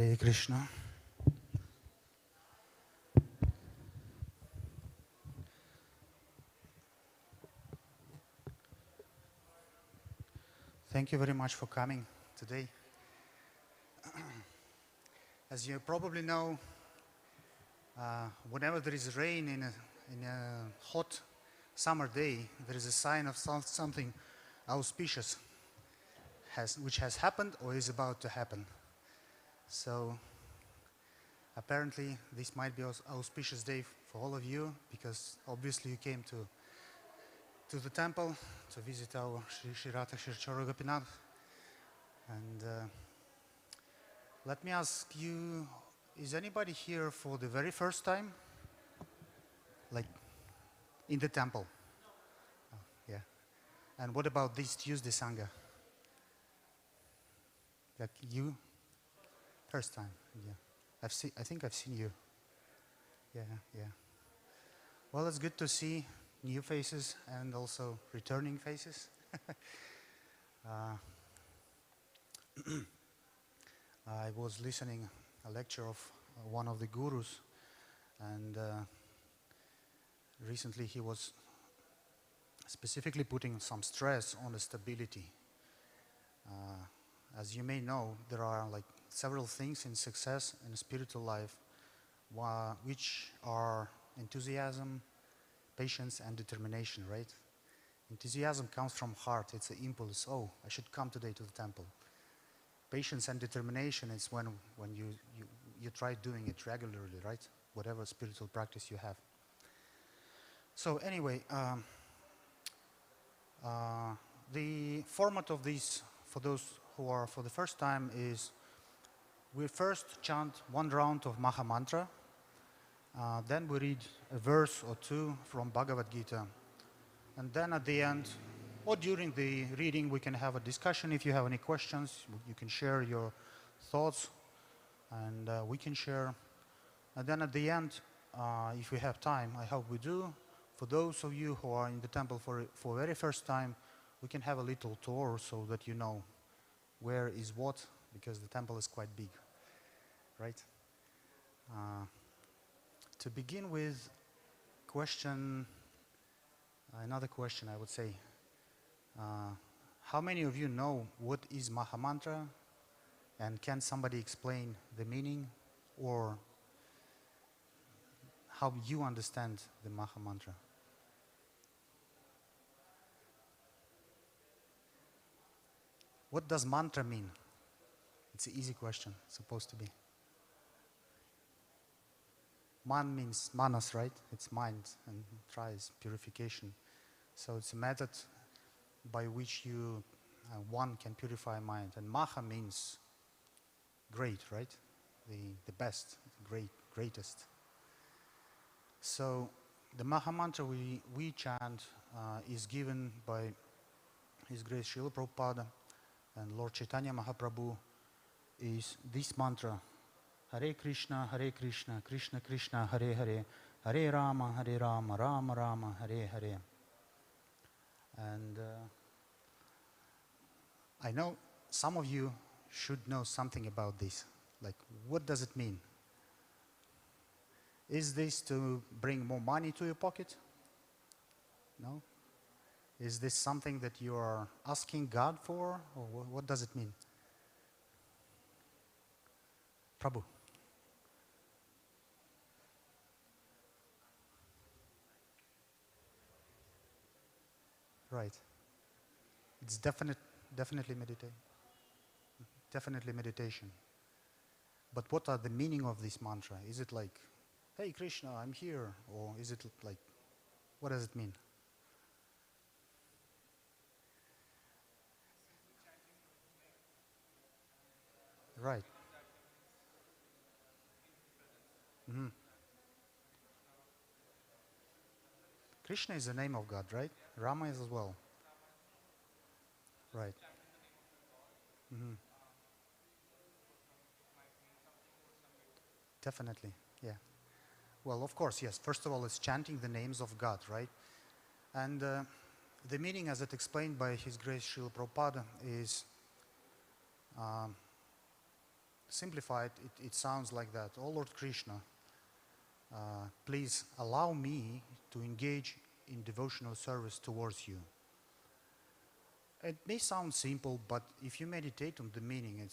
Hare Krishna. Thank you very much for coming today. As you probably know, whenever there is rain in a hot summer day, there is a sign of something auspicious which has happened or is about to happen. So apparently this might be an auspicious day for all of you, because obviously you came to the temple to visit our Shri Radha Shirchara Gopinath. And let me ask you, is anybody here for the very first time? Like in the temple? Oh, yeah. And what about this Tuesday Sangha? Like you? First time, yeah. I think I've seen you. Yeah, yeah. Well, it's good to see new faces and also returning faces. I was listening a lecture of one of the gurus, and recently he was specifically putting some stress on the stability. As you may know, there are like several things in success in spiritual life which are enthusiasm, patience, and determination, right? Enthusiasm comes from heart. It's an impulse. Oh, I should come today to the temple. Patience and determination is when you try doing it regularly, right? Whatever spiritual practice you have. So anyway, the format of this, for those who are for the first time, is we first chant one round of Maha Mantra, then we read a verse or two from Bhagavad Gita, and then at the end, or during the reading, we can have a discussion. If you have any questions, you can share your thoughts, and we can share. And then at the end, if we have time, I hope we do, for those of you who are in the temple for very first time, we can have a little tour so that you know where is what, because the temple is quite big, right? To begin with, another question I would say, how many of you know what is Maha Mantra, and can somebody explain the meaning or how you understand the Maha Mantra? What does mantra mean? It's an easy question, supposed to be. Man means manas, right? It's mind, and tra is purification. So it's a method by which one can purify mind. And Maha means great, right? The best, greatest. So the Maha Mantra we chant is given by His Grace Srila Prabhupada and Lord Chaitanya Mahaprabhu, is this mantra: Hare Krishna, Krishna Krishna, Hare Hare, Hare Rama, Rama Rama, Hare Hare. And I know some of you should know something about this. Like, what does it mean? Is this to bring more money to your pocket? No? Is this something that you are asking God for? Or what does it mean? Prabhu. Right. It's definitely meditation. But what are the meaning of this mantra? Is it like, hey Krishna, I'm here? Or is it like, what does it mean? Right. Mm-hmm. Krishna is the name of God, right? Rama is as well. Right. Mm-hmm. Definitely, yeah. Well, of course, yes. First of all, it's chanting the names of God, right? And the meaning, as it explained by His Grace Srila Prabhupada, is simplified, it sounds like that. Oh Lord Krishna, please allow me to engage in devotional service towards you. It may sound simple, but if you meditate on the meaning,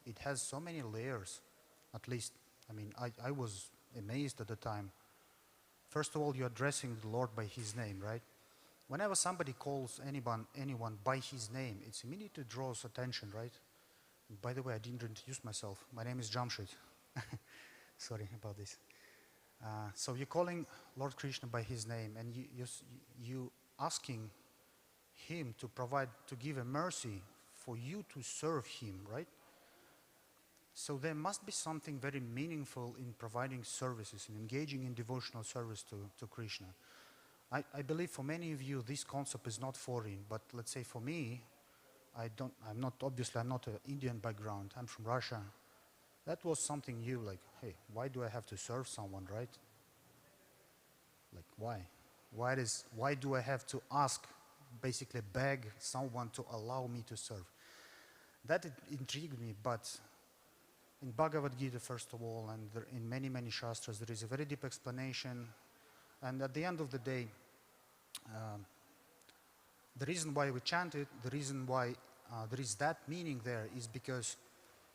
it has so many layers. At least, I mean, I was amazed at the time. First of all, you're addressing the Lord by His name, right? Whenever somebody calls anyone by his name, it immediately draws attention, right? And by the way, I didn't introduce myself. My name is Jamshid. Sorry about this. So you're calling Lord Krishna by his name, and you asking him to give a mercy for you to serve him, right? So there must be something very meaningful in providing services, in engaging in devotional service to Krishna. I believe for many of you this concept is not foreign, but let's say for me, I'm not an Indian background, I'm from Russia. That was something new, like, hey, why do I have to serve someone, right? Like, why? Why do I have to ask, basically beg someone to allow me to serve? That intrigued me, but in Bhagavad Gita, first of all, and in many, many Shastras, there is a very deep explanation. And at the end of the day, the reason why we chant it, the reason why there is that meaning there is because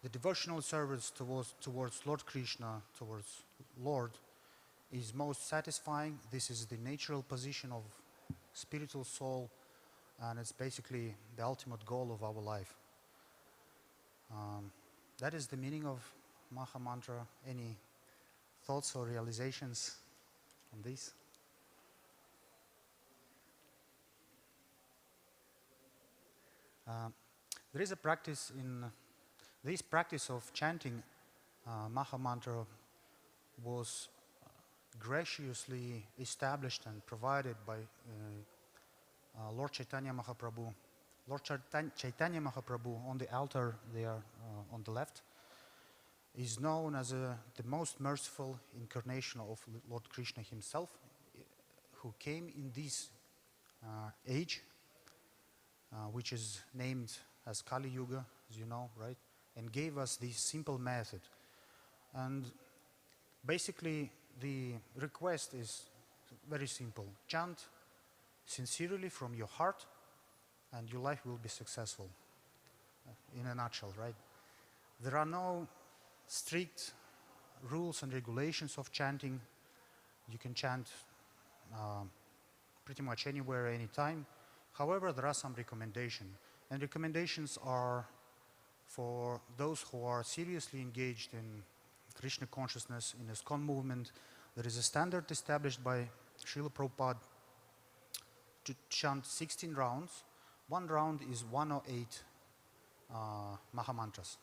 the devotional service towards Lord Krishna, towards Lord, is most satisfying. This is the natural position of spiritual soul, and it's basically the ultimate goal of our life. That is the meaning of Maha Mantra. Any thoughts or realizations on this? There is a practice in this practice of chanting Maha Mantra was graciously established and provided by Lord Chaitanya Mahaprabhu. Lord Chaitanya Mahaprabhu on the altar there on the left is known as the most merciful incarnation of Lord Krishna himself, who came in this age, which is named as Kali Yuga, as you know, right? And gave us this simple method. And basically the request is very simple. Chant sincerely from your heart and your life will be successful, in a nutshell, right? There are no strict rules and regulations of chanting. You can chant pretty much anywhere, anytime. However, there are some recommendations. And recommendations are for those who are seriously engaged in Krishna consciousness, in ISKCON movement. There is a standard established by Srila Prabhupada to chant 16 rounds. One round is 108 Maha Mantras.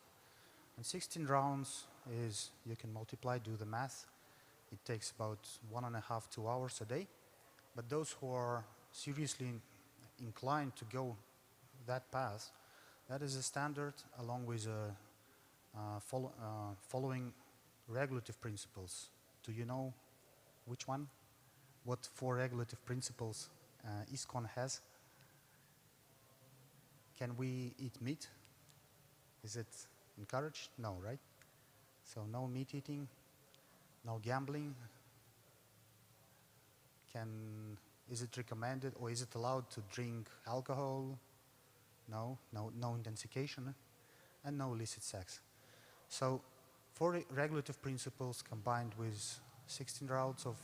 And 16 rounds is, you can multiply, do the math. It takes about 1.5 to 2 hours a day. But those who are seriously inclined to go that path, that is a standard along with following regulative principles. Do you know which one? What 4 regulative principles ISKCON has? Can we eat meat? Is it encouraged? No, right? So no meat eating, no gambling. Is it recommended or is it allowed to drink alcohol? No intoxication, and no illicit sex. So 4 regulative principles combined with 16 rounds of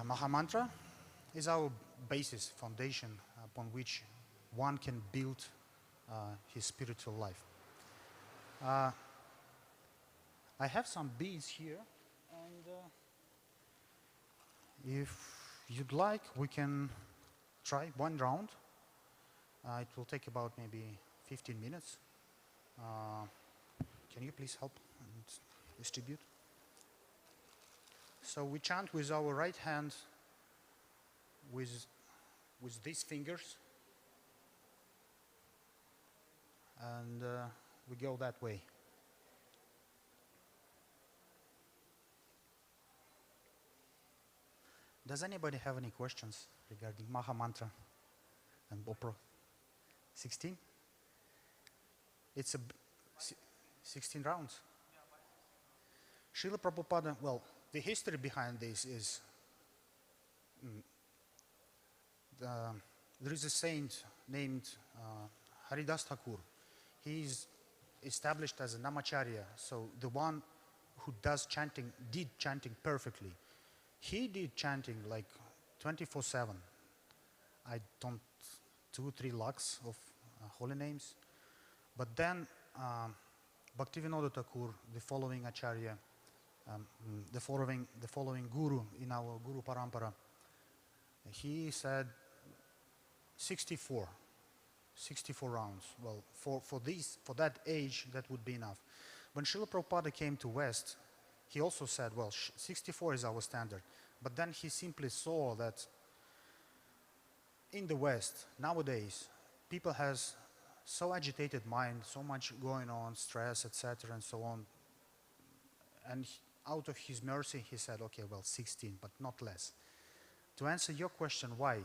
Maha Mantra is our basis, foundation upon which one can build his spiritual life. I have some beads here, and if you'd like, we can try one round. It will take about maybe 15 minutes. Can you please help and distribute? So we chant with our right hand with these fingers, and we go that way. Does anybody have any questions regarding Maha Mantra and Bopro? 16? 16 rounds. Srila Prabhupada, well, the history behind this is the, there is a saint named Haridas Thakur. He is established as a namacharya, so the one who does chanting, did chanting perfectly. He did chanting like 24/7. I don't, 2-3 lakhs of holy names. But then Bhaktivinoda Thakur, the following acharya, the following guru in our Guru Parampara, he said 64 rounds. Well, for that age, that would be enough. When Srila Prabhupada came to West, he also said, well, 64 is our standard. But then he simply saw that in the West, nowadays, people has so agitated mind, so much going on, stress, etc., and so on. And out of his mercy, he said, okay, well, 16, but not less. To answer your question, why?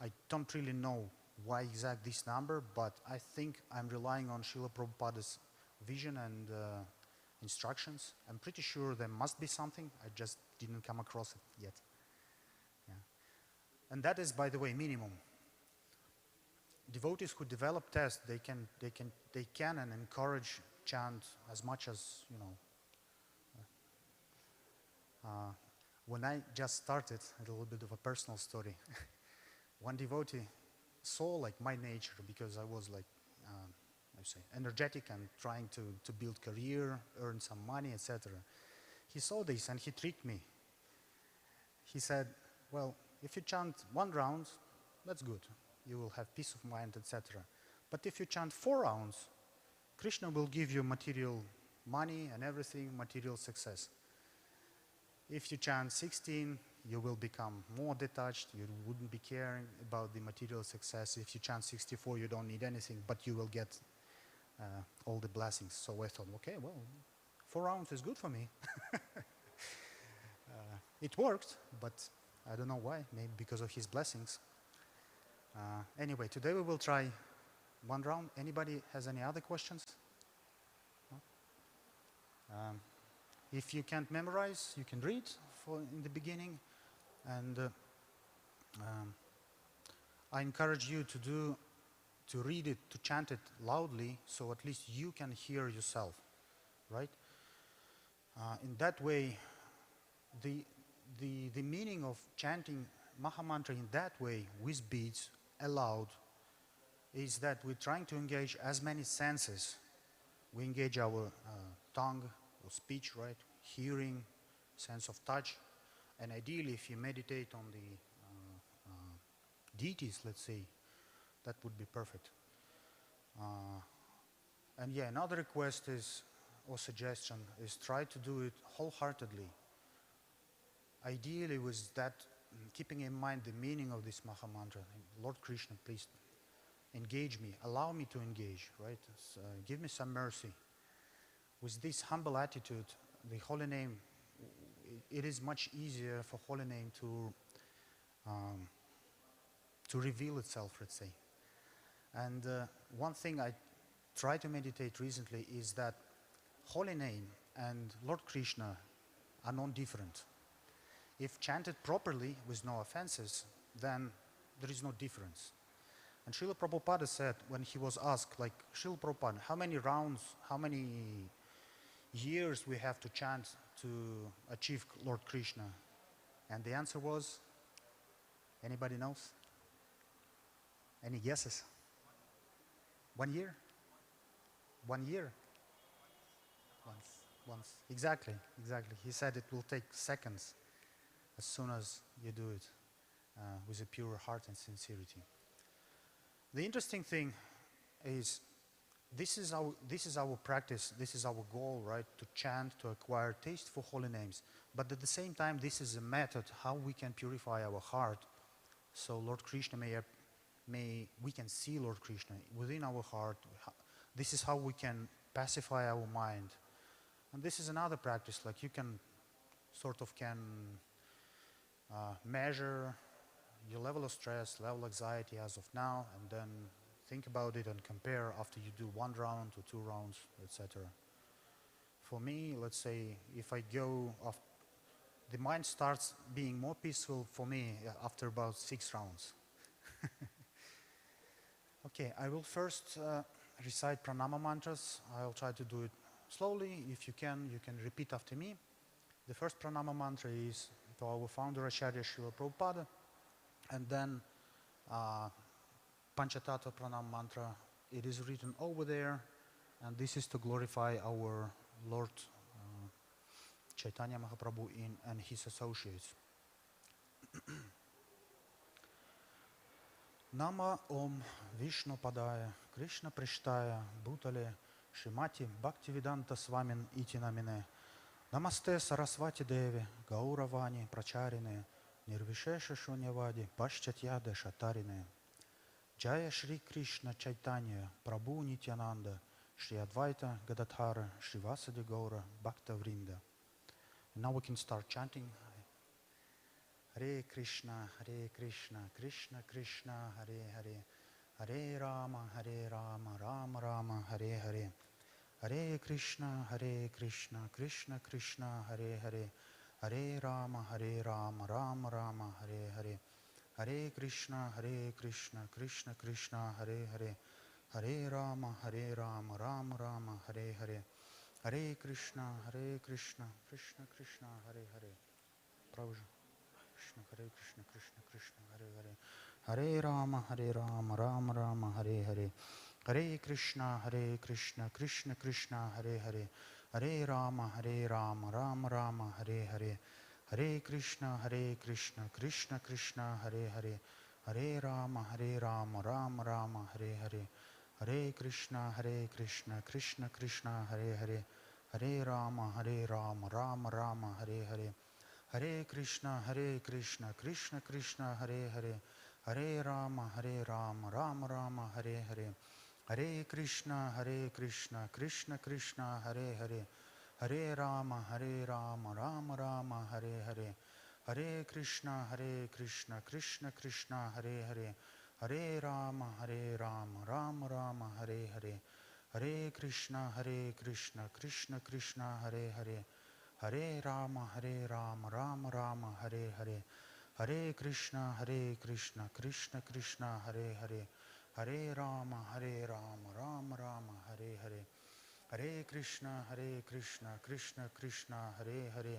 I don't really know why exact this number, but I think I'm relying on Srila Prabhupada's vision and instructions. I'm pretty sure there must be something. I just didn't come across it yet. Yeah. And that is, by the way, minimum. Devotees who develop tests, they can and encourage chant as much as, you know. When I just started, a little bit of a personal story. One devotee saw like my nature, because I was like, I say, energetic and trying to build career, earn some money, etc. He saw this and he tricked me. He said, well, if you chant 1 round, that's good. You will have peace of mind, etc. But if you chant 4 rounds, Krishna will give you material money and everything, material success. If you chant 16, you will become more detached, you wouldn't be caring about the material success. If you chant 64, you don't need anything, but you will get all the blessings. So I thought, okay, well, 4 rounds is good for me. It worked, but I don't know why, maybe because of his blessings. Anyway, today we will try 1 round. Anybody has any other questions? No? If you can't memorize, you can read in the beginning. And I encourage you to read it, to chant it loudly, so at least you can hear yourself, right? In that way, the meaning of chanting Mahamantra in that way, with beats, aloud, is that we're trying to engage as many senses. We engage our tongue or speech, right? Hearing, sense of touch. And ideally, if you meditate on the deities, let's say, that would be perfect. And yeah, another request is, or suggestion, is try to do it wholeheartedly. Ideally, with that, keeping in mind the meaning of this Mahamantra. Lord Krishna, please engage me, allow me to engage, right? Give me some mercy. With this humble attitude, the holy name, it is much easier for holy name to reveal itself, let's say. And one thing I tried to meditate recently is that holy name and Lord Krishna are not different. If chanted properly with no offenses, then there is no difference. And Srila Prabhupada said, when he was asked, like, Srila Prabhupada, how many rounds, how many years we have to chant to achieve Lord Krishna? And the answer was, anybody knows? Any guesses? 1 year? 1 year? Once. Exactly. He said it will take seconds as soon as you do it with a pure heart and sincerity. The interesting thing is, this is our practice, this is our goal, right? To chant, to acquire taste for holy names. But at the same time, this is a method how we can purify our heart, so Lord Krishna we can see Lord Krishna within our heart. This is how we can pacify our mind. And this is another practice, like you can measure your level of stress, level of anxiety as of now, and then think about it and compare after you do 1 round or 2 rounds, etc. for me, let's say, if I go off, the mind starts being more peaceful for me after about 6 rounds. Okay, I will first recite pranama mantras. I'll try to do it slowly. If you can repeat after me. The first pranama mantra is to our founder Acharya Srila Prabhupada, and then Panchatattva pranama mantra. It is written over there, and this is to glorify our Lord Chaitanya Mahaprabhu and his associates. Nama Om Vishnu Padaya Krishna Prishtaya Bhutale Shrimati Bhaktivedanta Swamin Iti Namine Namaste Saraswati Devi Gauravani Pracharine Nirvishesha Shunyavadi Pashchatyada Shatarine Jaya Shri Krishna Chaitanya Prabhu Nityananda Shri Advaita Gadadhara Shri Vasadi Gaura Bhakta Vrinda. And now we can start chanting. Hare Krishna, Krishna Krishna, Hare Hare, Hare Rama, Rama Rama, Hare Hare, Hare Krishna, Krishna Krishna, Hare Hare, Hare Rama, Rama Rama, Hare Hare, Hare Krishna, Krishna Krishna, Hare Hare, Hare Rama, Rama Rama, Hare Hare, Hare Krishna, Krishna Krishna, Hare Hare. Pravu. Hare Krishna, Krishna, Hare Hare, Hare Rama, Rama Rama, Hare Hare, Hare Krishna, Krishna Krishna, Hare Hare, Hare Rama, Rama Rama, Hare Hare, Hare Krishna, Krishna Krishna, Hare Hare, Hare Rama, Rama Rama, Hare Hare, Hare Krishna, Krishna Krishna, Hare Hare, Hare Rama, Rama Rama, Hare Hare, Hare Krishna, Krishna Krishna, Hare Hare, Hare Rama, Rama Rama, Hare Hare, Hare Krishna, Krishna Krishna, Hare Hare, Hare Rama, Rama Rama, Hare Hare, Hare Krishna, Krishna Krishna, Hare Hare, Hare Rama, Rama Rama, Hare Hare, Hare Krishna, Krishna Krishna, Hare Hare, Hare Rama, Rama Rama, Hare Hare, Hare Krishna, Krishna Krishna, Hare Hare,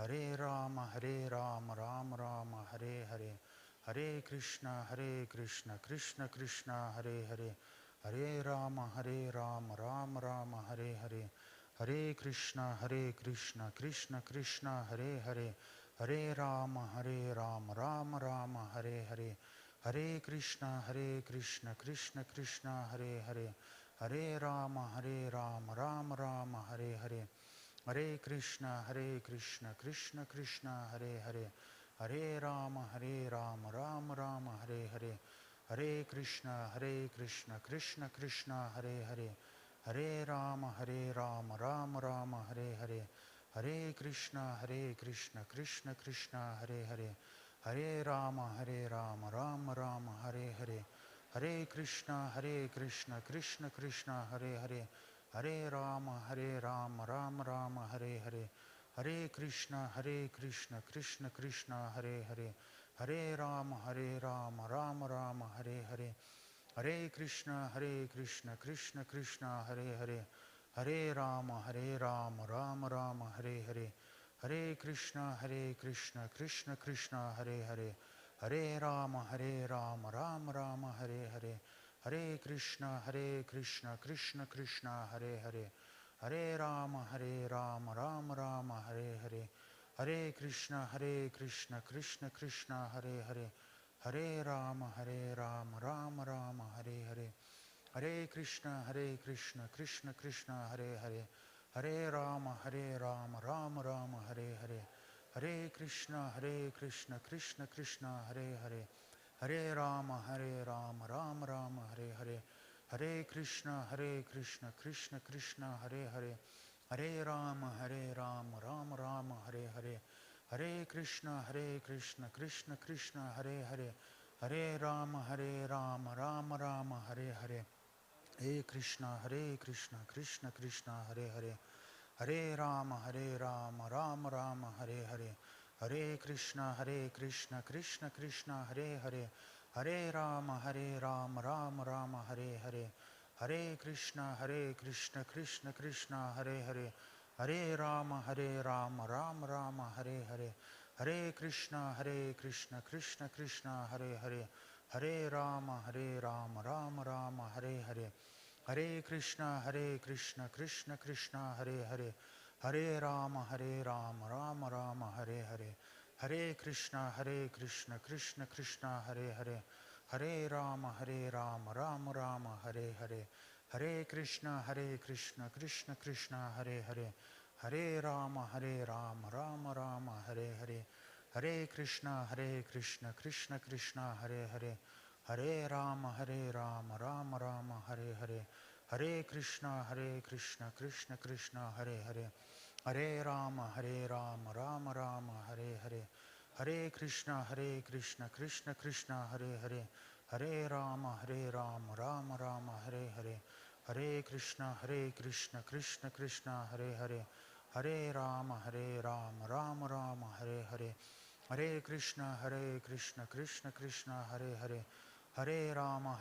Hare Rama, Rama Rama, Hare Hare, Hare Krishna, Krishna Krishna, Hare Hare, Hare Rama, Rama Rama, Hare Hare, Hare Krishna, Krishna Krishna, Hare Hare, Hare Rama, Rama Rama, Hare Hare, Hare Krishna, Krishna Krishna, Hare Hare, Hare Rama, Rama Rama, Hare Hare, Hare Krishna, Krishna Krishna, Hare Hare, Hare Rama, Rama Rama, Hare Hare, Hare Krishna, Krishna Krishna, Hare Hare, Hare Rama, Rama Rama, Hare Hare, Hare Krishna, Krishna Krishna, Hare Hare, Hare Rama, Rama Rama, Hare Hare, Hare Krishna, Krishna Krishna, Hare Hare, Hare Rama, Rama Rama, Hare Hare, Hare Krishna, Krishna Krishna, Hare Hare, Hare Rama, Rama Rama, Hare Hare, Hare Krishna, Krishna Krishna, Hare Hare, Hare Rama, Rama Rama, Hare Hare, Hare Krishna, Krishna Krishna, Hare Hare, Hare Rama, Rama Rama, Hare Hare, Hare Krishna, Krishna Krishna, Hare Hare, Hare Rama, Rama Rama, Hare Hare, Hare Krishna, Krishna Krishna, Hare Hare, Hare Rama, Rama Rama, Hare Hare, Hare Krishna, Krishna Krishna, Hare Hare, Hare Rama, Rama Rama, Hare Hare, Hare Krishna, Krishna Krishna, Hare Hare, Hare Rama, Rama Rama, Hare Hare, Hare Krishna, Krishna Krishna, Hare Hare, Hare Rama, Rama Rama, Hare Hare, Hare Krishna, Krishna Krishna, Hare Hare, Hare Rama, Rama Rama, Hare Hare, Hare Krishna, Krishna Krishna, Hare Hare, Hare Rama, Rama Rama, Hare Hare, Hare Krishna, Krishna Krishna, Hare Hare, Hare Rama, Rama Rama, Hare Hare. Hare Krishna, Krishna Krishna, Hare Hare. Hare Rama, Rama Rama, Hare Hare. Hare Krishna, Krishna Krishna, Hare Hare. Hare Rama, Rama Rama, Hare Hare. Hare Krishna, Krishna Krishna, Hare Hare. Hare Rama, Rama Rama, Hare Hare. Hare Krishna, Krishna Krishna, Hare Hare. Hare Rama, Rama Rama, Hare Hare. Hare Krishna, Krishna Krishna, Hare Hare. Hare Rama, Rama Rama, Hare Hare. Hare Krishna, Krishna Krishna, Hare Hare. Hare Rama, Rama Rama, Hare Hare. Hare Krishna, Krishna Krishna, Hare Hare. Hare Rama, Rama Rama, Hare Hare. Hare Krishna, Krishna Krishna, Hare Hare. Hare Rama, Rama Rama, Hare Hare. Hare Krishna, Krishna Krishna, Hare Hare. Hare Rama, Rama Rama, Hare Hare. Hare Krishna, Krishna Krishna, Hare Hare. Hare Rama, Rama Rama, Hare Hare. Hare Krishna, Krishna Krishna, Hare Hare. Hare Rama,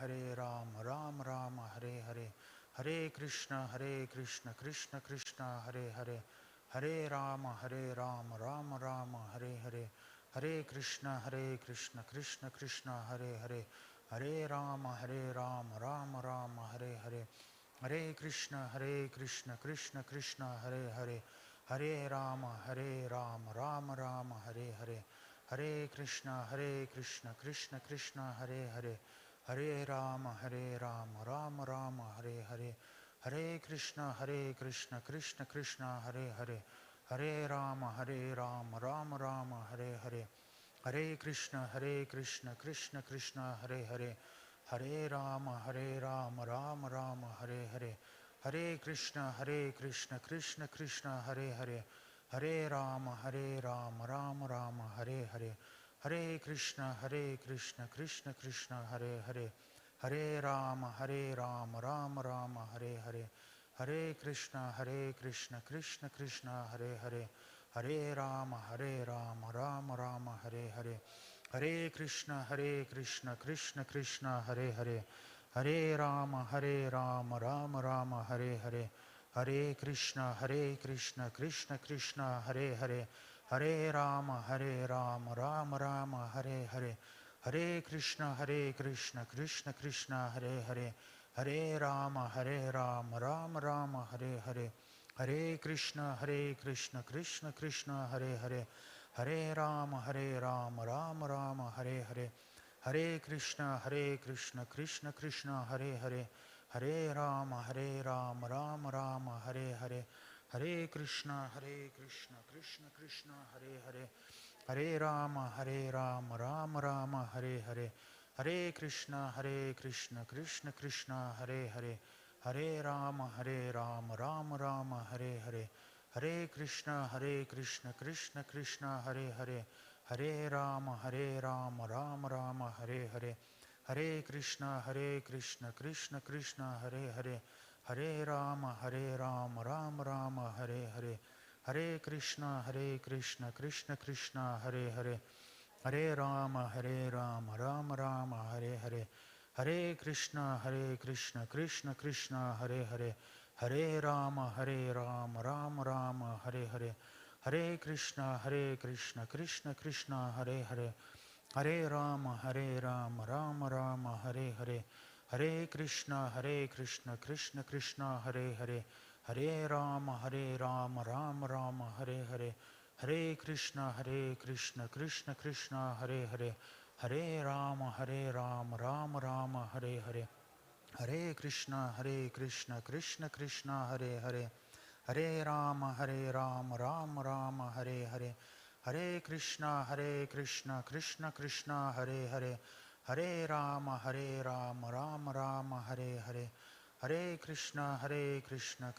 Rama Rama, Hare Hare. Hare Krishna, Krishna Krishna, Hare Hare. Hare Rama, Rama Rama, Hare Hare. Hare Krishna, Krishna Krishna, Hare Hare. Hare Rama, Rama Rama, Hare Hare. Hare Krishna, Krishna Krishna, Hare Hare. Hare Rama, Rama Rama, Hare Hare. Hare Krishna, Krishna Krishna, Hare Hare. Hare Rama, Rama Rama, Hare Hare. Hare Krishna, Krishna Krishna, Hare Hare. Hare Rama, Rama Rama, Hare Hare. Hare Krishna, Krishna Krishna, Hare Hare. Hare Rama, Rama Rama, Hare Hare. Hare Krishna, Krishna Krishna, Hare Hare. Hare Rama, Rama Rama, Hare Hare. Hare Krishna, Krishna Krishna, Hare Hare. Hare Rama, Rama Rama, Hare Hare. Hare Krishna, Krishna Krishna, Hare Hare. Hare Rama, Rama Rama, Hare Hare. Hare Krishna, Krishna Krishna, Hare Hare. Hare Rama, Rama Rama, Hare Hare. Hare Krishna, Krishna Krishna, Hare Hare. Hare Rama, Rama Rama, Hare Hare. Hare Krishna, Krishna Krishna, Hare Hare. Hare Rama, Rama Rama, Hare Hare. Hare Krishna, Krishna Krishna, Hare Hare. Hare Rama, Rama Rama, Hare Hare. Hare Krishna, Krishna Krishna, Hare Hare. Hare Rama, Rama Rama, Hare Hare. Hare Krishna, Krishna Krishna, Hare Hare. Hare Rama, Rama Rama, Hare Hare. Hare Krishna, Krishna Krishna, Hare Hare. Hare Rama, Rama Rama, Hare Hare. Hare Krishna, Krishna Krishna, Hare Hare. Hare Rama, Rama Rama, Hare Hare. Hare Krishna, Krishna Krishna, Hare Hare. Hare Rama, Rama Rama, Hare Hare. Hare Krishna, Krishna Krishna, Hare Hare. Hare Rama, Rama Rama, Hare Hare. Hare Krishna, Krishna Krishna, Hare Hare. Hare Rama, Rama Rama, Hare Hare. Hare Krishna, Krishna Krishna, Hare Hare. Hare Rama, Rama Rama, Hare Hare. Hare Krishna, Krishna Krishna, Hare Hare. Hare Rama, Rama Rama, Hare Hare. Hare Krishna, Krishna Krishna, Hare Hare. Hare Rama, Rama Rama, Hare Hare. Hare Krishna, Krishna Krishna, Hare Hare. Hare Rama, Rama Rama, Hare Hare. Hare Krishna, Krishna Krishna, Hare Hare. Hare Rama, Rama Rama, Hare Hare. Hare Krishna, Krishna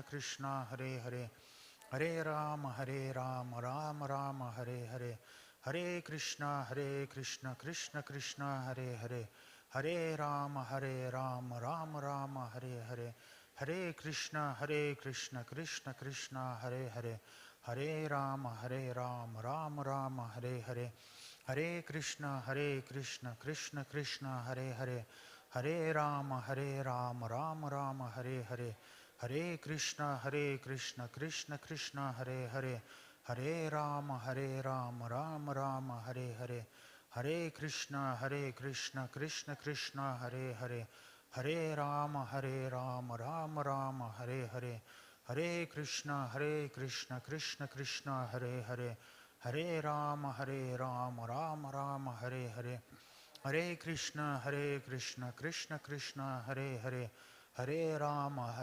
Krishna, Hare Hare. Hare Rama, Rama Rama, Hare Hare. Hare Krishna, Krishna Krishna, Hare Hare. Hare Rama, Rama Rama, Hare Hare. Hare Krishna, Krishna Krishna, Hare Hare, Hare Rama, Rama Rama, Hare Hare, Hare Krishna, Krishna Krishna, Hare Hare, Hare Rama, Rama Rama, Hare Hare, Hare Krishna, Krishna Krishna, Hare Hare, Hare Rama, Rama Rama, Hare Hare, Hare Krishna, Krishna Krishna, Hare Hare, Hare Rama, Rama Rama, Hare Hare, Hare Krishna, Krishna Krishna, Hare Hare, Hare Rama, Rama Rama, Hare Hare, Hare Krishna, Krishna Krishna, Hare Hare, Hare Rama,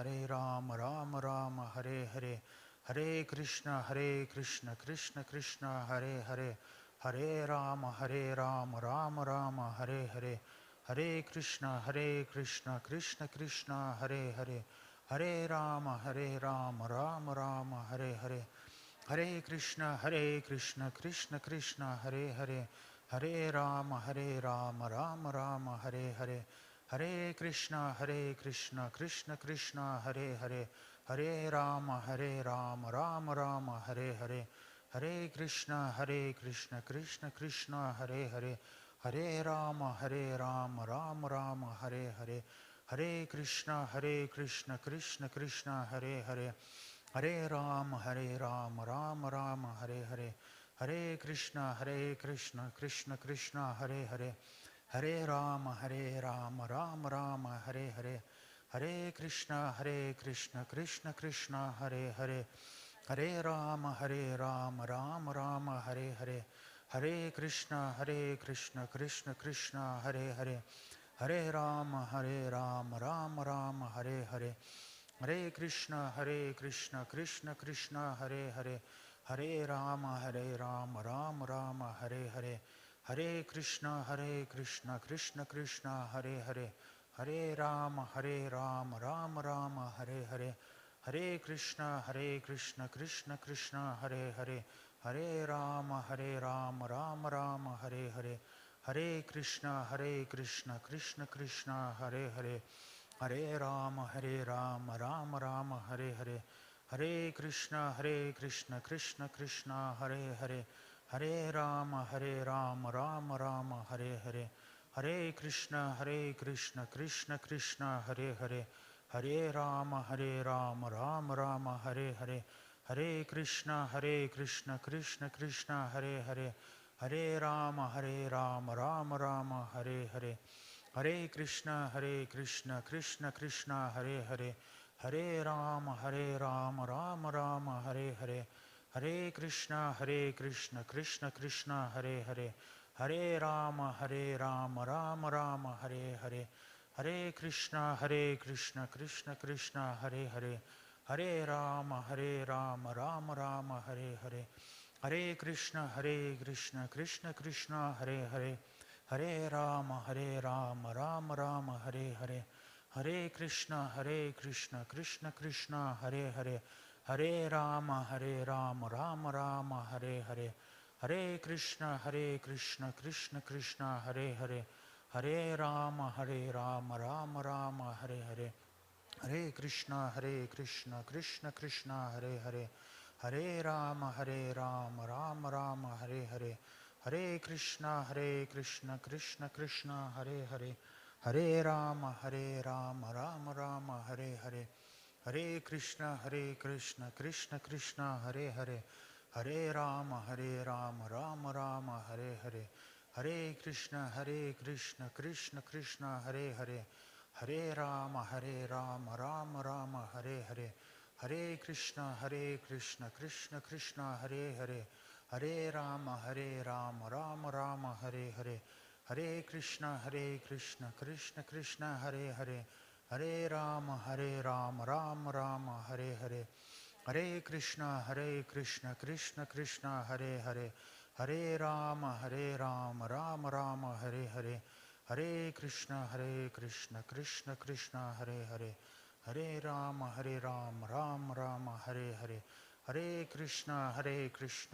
Rama Rama, Hare Hare, Hare Krishna, Krishna Krishna, Hare Hare, Hare Rama, Rama Rama, Hare Hare, Hare Krishna, Krishna Krishna, Hare Hare, Hare Rama, Rama Rama, Hare Hare, Hare Krishna, Krishna Krishna, Hare Hare, Hare Rama, Rama Rama, Hare Hare, Hare Krishna, Krishna Krishna, Hare Hare, Hare Rama, Rama Rama, Hare Hare, Hare Krishna, Krishna Krishna, Hare Hare, Hare Rama, Rama Rama, Hare Hare, Hare Krishna, Krishna Krishna, Hare Hare, Hare Rama, Rama Rama, Hare Hare, Hare Krishna, Krishna Krishna, Hare Hare, Hare Rama, Rama Rama, Hare Hare, Hare Krishna, Krishna Krishna, Hare Hare, Hare Rama, Rama Rama, Hare Hare, Hare Krishna, Krishna Krishna, Hare Hare, Hare Rama, Rama Rama, Hare Hare, Hare Krishna, Krishna Krishna, Hare Hare, Hare Rama, Rama Rama, Hare Hare, Hare Krishna, Krishna Krishna, Hare Hare, Hare Rama, Rama Rama, Hare Hare, Hare Krishna, Krishna Krishna, Hare Hare, Hare Rama, Rama Rama, Hare Hare, Hare Krishna, Krishna Krishna, Hare Hare, Hare Rama, Rama Rama, Hare Hare, Hare Krishna, Krishna Krishna, Hare Hare, Hare Rama, Rama Rama, Hare Hare, Hare Krishna, Krishna Krishna, Hare Hare, Hare Rama, Rama Rama, Hare Hare, Hare Krishna, Krishna Krishna, Hare Hare, Hare Rama, Rama Rama, Hare Hare, Hare Krishna, Krishna Krishna, Hare Hare, Hare Rama, Rama Rama, Hare Hare, Hare Krishna, Krishna Krishna, Hare Hare, Hare Rama, Rama Rama, Hare Hare, Hare Krishna, Krishna Krishna, Hare Hare, Hare Rama, Rama Rama, Hare Hare, Hare Krishna, Krishna Krishna, Hare Hare, Hare Rama, Rama Rama, Hare Hare, Hare Krishna, Krishna Krishna, Hare Hare, Hare Rama, Rama Rama, Hare Hare, Hare Krishna, Krishna Krishna, Hare Hare, Hare Rama, Rama Rama, Hare Hare, Hare Krishna, Krishna Krishna, Hare Hare, Hare Rama, Rama Rama, Hare Hare, Hare Krishna, Krishna Krishna, Hare Hare, Hare Rama, Rama Rama, Hare Hare, Hare Krishna, Krishna Krishna, Hare Hare, Hare Rama, Rama Rama, Hare Hare, Hare Krishna, Krishna Krishna, Hare Hare, Hare Rama, Rama Rama, Hare Hare, Hare Krishna, Krishna Krishna, Hare Hare, Hare Rama, Rama Rama, Hare Hare, Hare Krishna, Krishna Krishna, Hare Hare, Hare Rama, Rama Rama, Hare Hare, Hare Krishna, Krishna Krishna, Hare Hare, Hare Rama, Rama Rama, Hare Hare, Hare Krishna, Krishna Krishna, Hare Hare, Hare Rama, Rama Rama, Hare Hare, Hare Krishna,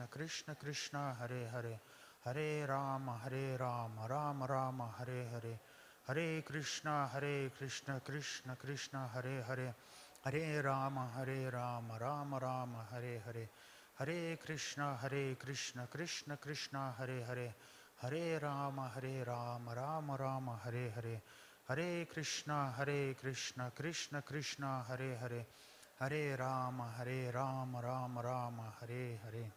Krishna Krishna, Hare Hare, Hare Rama, Rama Rama, Hare Hare, Hare Krishna, Krishna Krishna, Hare Hare, Hare Rama, Rama Rama, Hare Hare, Hare Krishna, Krishna Krishna, Hare Hare, Hare Rama, Rama Rama, Hare Hare, Hare Krishna, Krishna Krishna, Hare Hare, Hare Rama, Rama Rama, Hare Hare.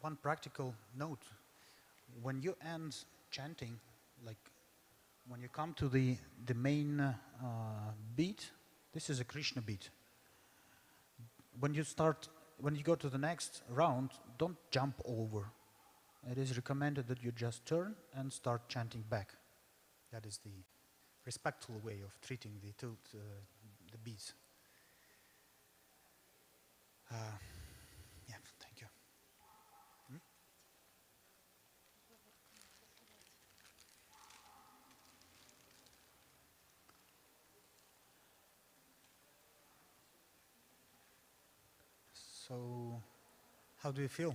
One practical note, when you end chanting, like when you come to the main beat, this is a Krishna beat. When you go to the next round, don't jump over. It is recommended that you just turn and start chanting back. That is the respectful way of treating the beats. Yeah, thank you. So, how do you feel?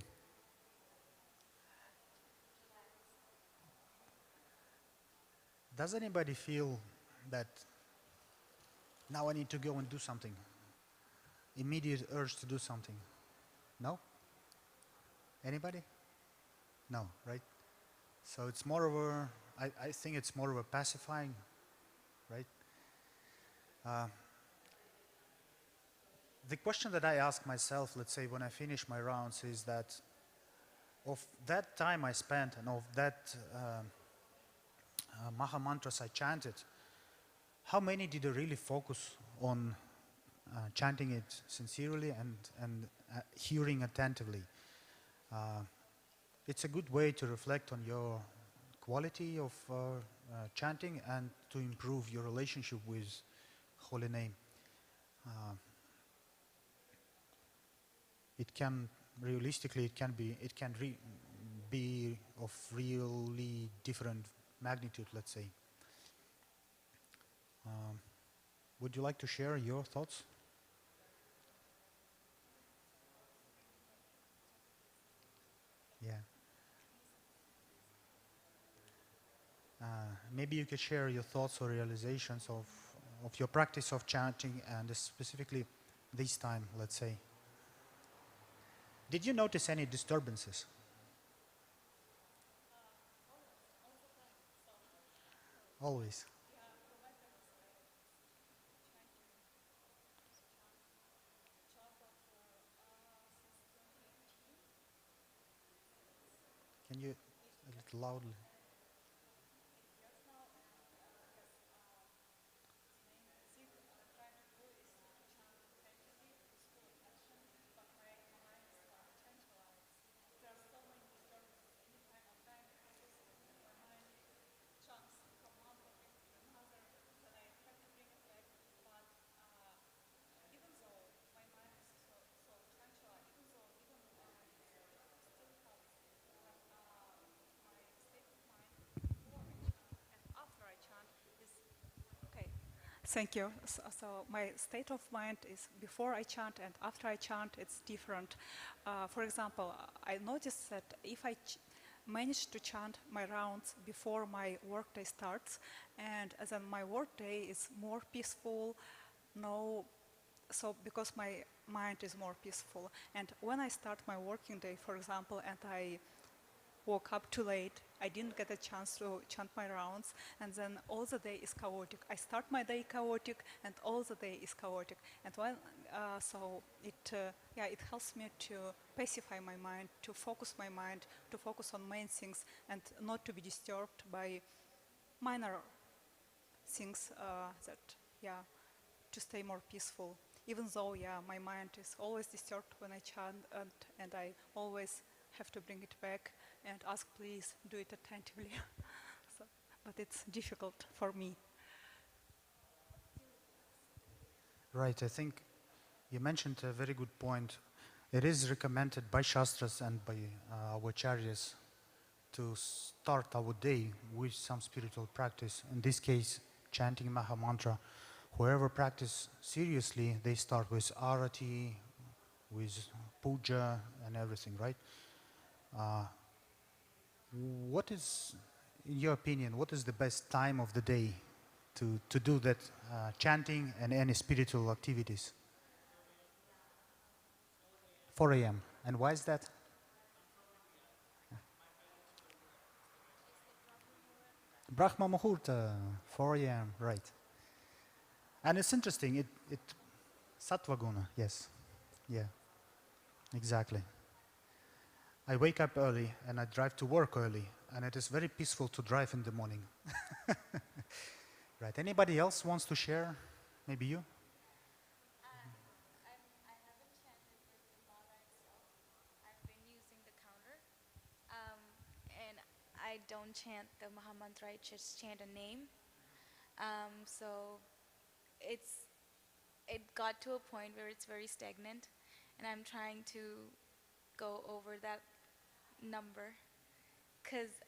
Does anybody feel that now I need to go and do something? Immediate urge to do something? No? Anybody? No, right? So it's more of a, I think it's more of a pacifying, right? The question that I ask myself, let's say when I finish my rounds, is that of that time I spent and of that Maha mantras I chanted, how many did I really focus on chanting it sincerely and hearing attentively? It's a good way to reflect on your quality of chanting and to improve your relationship with Holy Name. It can realistically, it can be of really different magnitude, let's say. Would you like to share your thoughts? Yeah. Maybe you could share your thoughts or realizations of your practice of chanting and specifically this time, let's say. Did you notice any disturbances? Always. Can you a little loudly? Thank you. So my state of mind is before I chant and after I chant, it's different. For example, I noticed that if I manage to chant my rounds before my workday starts, and then my workday is more peaceful, no, so because my mind is more peaceful. And when I start my working day, for example, and I woke up too late, I didn't get a chance to chant my rounds, and then all the day is chaotic. I start my day chaotic, and all the day is chaotic. And so it helps me to pacify my mind, to focus my mind, to focus on main things, and not to be disturbed by minor things to stay more peaceful. Even though, my mind is always disturbed when I chant, and I always have to bring it back and ask, please do it attentively. But it's difficult for me. Right, I think you mentioned a very good point. It is recommended by Shastras and by our acharyas to start our day with some spiritual practice. In this case, chanting Maha Mantra. Whoever practice seriously, they start with Arati, with puja and everything, right? What is, in your opinion, what is the best time of the day to do that chanting and any spiritual activities? 4 a.m. And why is that? Brahma Muhurta, 4 a.m., right. And it's interesting, it Sattvaguna, yes. Yeah, exactly. I wake up early and I drive to work early, and it is very peaceful to drive in the morning. Right. Anybody else wants to share? Maybe you? I haven't chanted with the mala itself. I've been using the counter. Um, and I don't chant the Mahamantra, I just chant a name. So it's it got to a point where it's very stagnant, and I'm trying to go over that number, because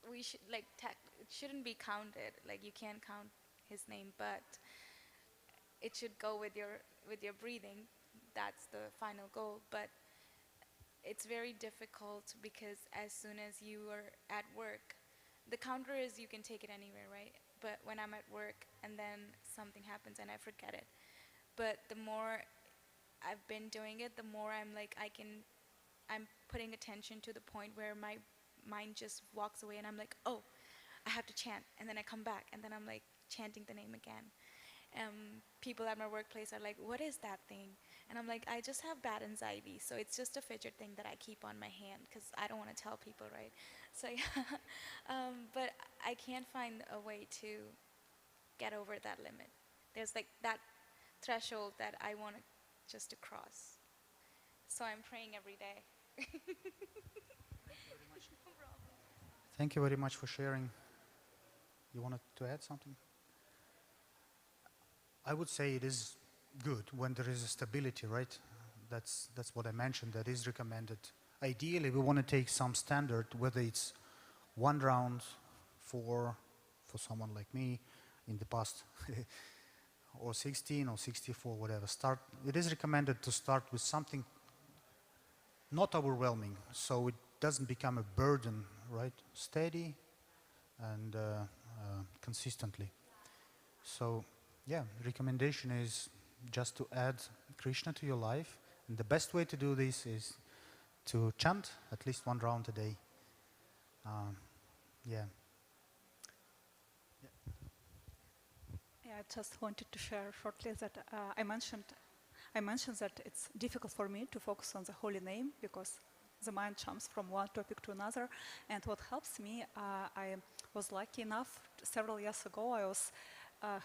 we should it shouldn't be counted. Like, you can't count his name, but it should go with your breathing. That's the final goal. But it's very difficult because as soon as you are at work, the counter is you can take it anywhere, right? But when I'm at work and then something happens and I forget it. But the more I've been doing it, the more I'm putting attention to the point where my mind just walks away and I'm like, oh, I have to chant. And then I come back and then I'm like chanting the name again. People at my workplace are like, what is that thing? And I'm like, I just have bad anxiety, so it's just a fidget thing that I keep on my hand because I don't want to tell people, right? So, yeah. But I can't find a way to get over that limit. There's like that threshold that I want to just to cross. So I'm praying every day. No problem. Thank you very much for sharing. You wanted to add something? I would say it is good when there is a stability, right? That's what I mentioned. That is recommended. Ideally, we want to take some standard, whether it's one round for someone like me in the past, or 16 or 64, whatever. It is recommended to start with something not overwhelming, so it doesn't become a burden, right? Steady and consistently. So, yeah, recommendation is just to add Krishna to your life, and the best way to do this is to chant at least one round a day. Yeah. Yeah, I just wanted to share shortly that I mentioned that it's difficult for me to focus on the holy name because the mind jumps from one topic to another. And what helps me, I was lucky enough several years ago.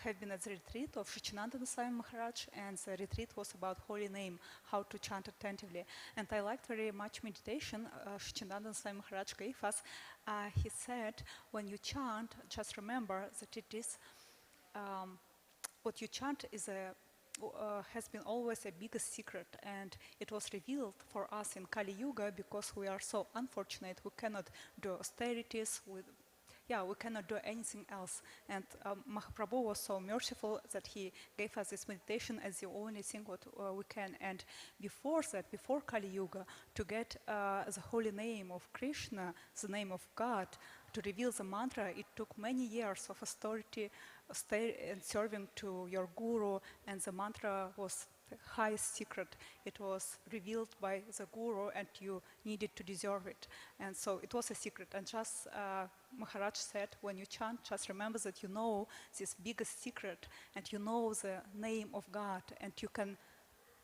Had been at the retreat of Shachinandana Swami Maharaj, and the retreat was about holy name, how to chant attentively. And I liked very much meditation Shachinandana Swami Maharaj gave us. He said, when you chant, just remember that it is what you chant has been always a biggest secret, and it was revealed for us in Kali Yuga because we are so unfortunate. We cannot do austerities. We cannot do anything else. And Mahaprabhu was so merciful that he gave us this meditation as the only thing what we can. And before that, before Kali Yuga, to get the holy name of Krishna, the name of God, to reveal the mantra, it took many years of austerity, and serving to your guru, and the mantra was the highest secret. It was revealed by the guru, and you needed to deserve it. And so it was a secret. And just Maharaj said, when you chant, just remember that you know this biggest secret, and you know the name of God, and you can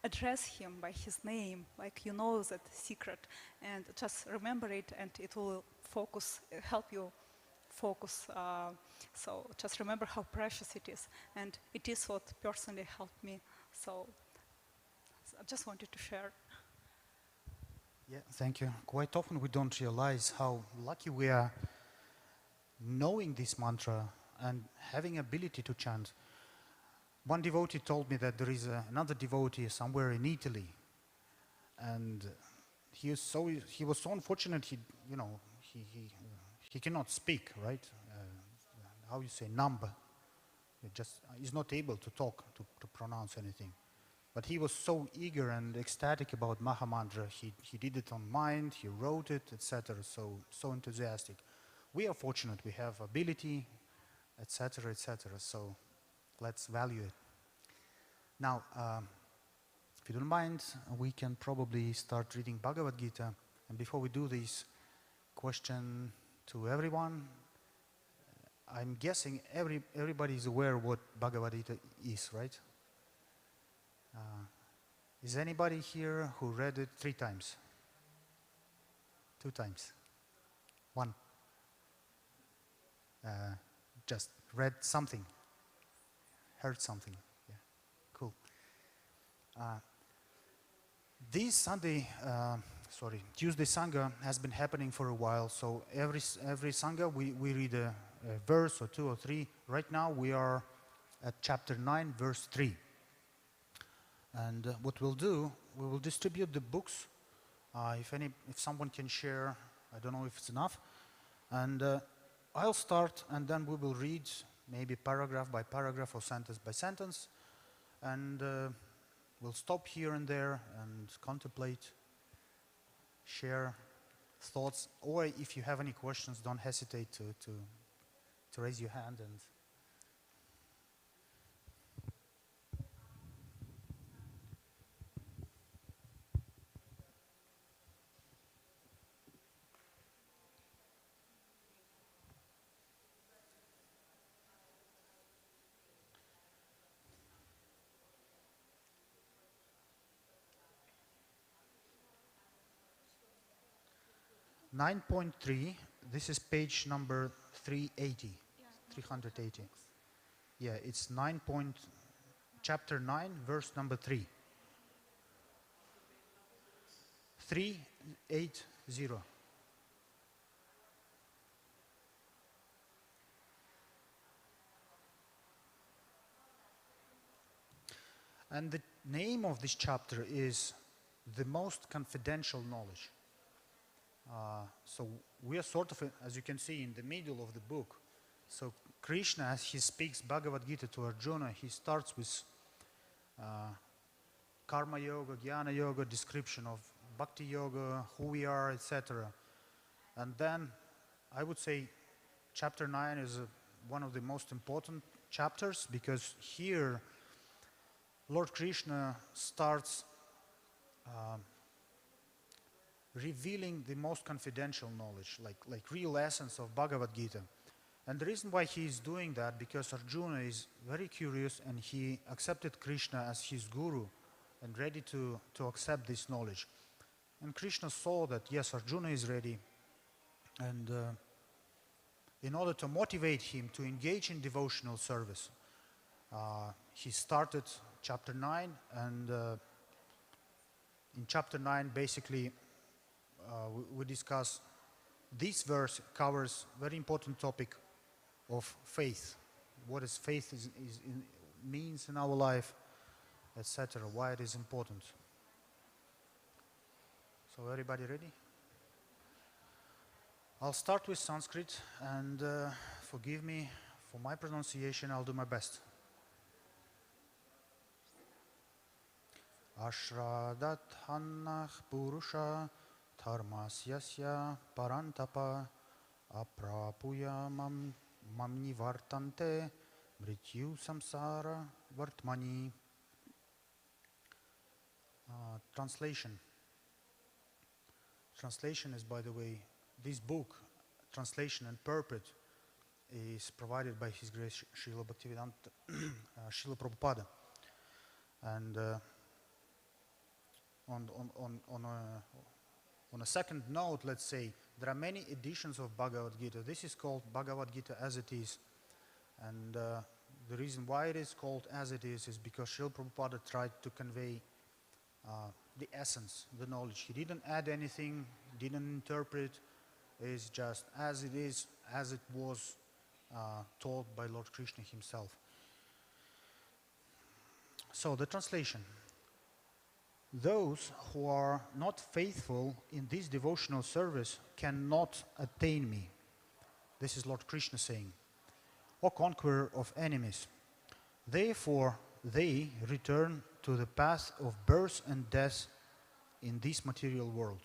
address him by his name, like you know that secret, and just remember it, and it will help you focus. So just remember how precious it is, and it is what personally helped me. So I just wanted to share. Yeah, thank you. Quite often we don't realize how lucky we are knowing this mantra and having ability to chant. One devotee told me that there is another devotee somewhere in Italy, and he was so unfortunate. He cannot speak, right? How you say number? He's not able to talk to pronounce anything. But he was so eager and ecstatic about Mahamantra. He did it on mind, he wrote it, etc. So enthusiastic. We are fortunate, we have ability, etc., etc. So let's value it. Now, if you don't mind, we can probably start reading Bhagavad Gita. And before we do this, question to everyone. I'm guessing everybody is aware what Bhagavad Gita is, right? Is anybody here who read it 3 times? 2 times? 1? Just read something? Heard something? Yeah, cool. This Tuesday Sangha has been happening for a while, so every Sangha we read a verse or 2 or 3. Right now we are at chapter 9, verse 3. And what we'll do, we will distribute the books. If someone can share, I don't know if it's enough. And I'll start, and then we will read maybe paragraph by paragraph or sentence by sentence. And we'll stop here and there and contemplate, share thoughts. Or if you have any questions, don't hesitate to raise your hand. And 9.3, this is page number 380. Yeah. 380. Yeah, it's chapter 9, verse number 3. 380. And the name of this chapter is The Most Confidential Knowledge. So we are sort of, as you can see, in the middle of the book. So Krishna, as he speaks Bhagavad Gita to Arjuna, he starts with Karma Yoga, Jnana Yoga, description of Bhakti Yoga, who we are, etc. And then I would say chapter 9 is one of the most important chapters, because here Lord Krishna starts revealing the most confidential knowledge, like real essence of Bhagavad Gita. And the reason why he is doing that, because Arjuna is very curious and he accepted Krishna as his guru and ready to accept this knowledge. And Krishna saw that, yes, Arjuna is ready. And in order to motivate him to engage in devotional service, he started chapter 9. And in chapter 9, basically, we discuss, this verse covers very important topic of faith. What is faith means in our life, etc. Why it is important. So everybody ready? I'll start with Sanskrit, and forgive me for my pronunciation, I'll do my best. Ashradat hannach purusha dharmasyasya parantapa aprapuya mamni vartante mrityu samsara vartmani. Translation. Translation is, by the way, this book, translation and purport, is provided by His Grace Srila Bhaktivedanta Srila Prabhupada. And on a second note, let's say, there are many editions of Bhagavad Gita. This is called Bhagavad Gita as it is. And the reason why it is called as it is because Srila Prabhupada tried to convey the essence, the knowledge. He didn't add anything, didn't interpret. It's just as it is, as it was told by Lord Krishna himself. So the translation. Those who are not faithful in this devotional service cannot attain me. This is Lord Krishna saying. O conqueror of enemies. Therefore, they return to the path of birth and death in this material world.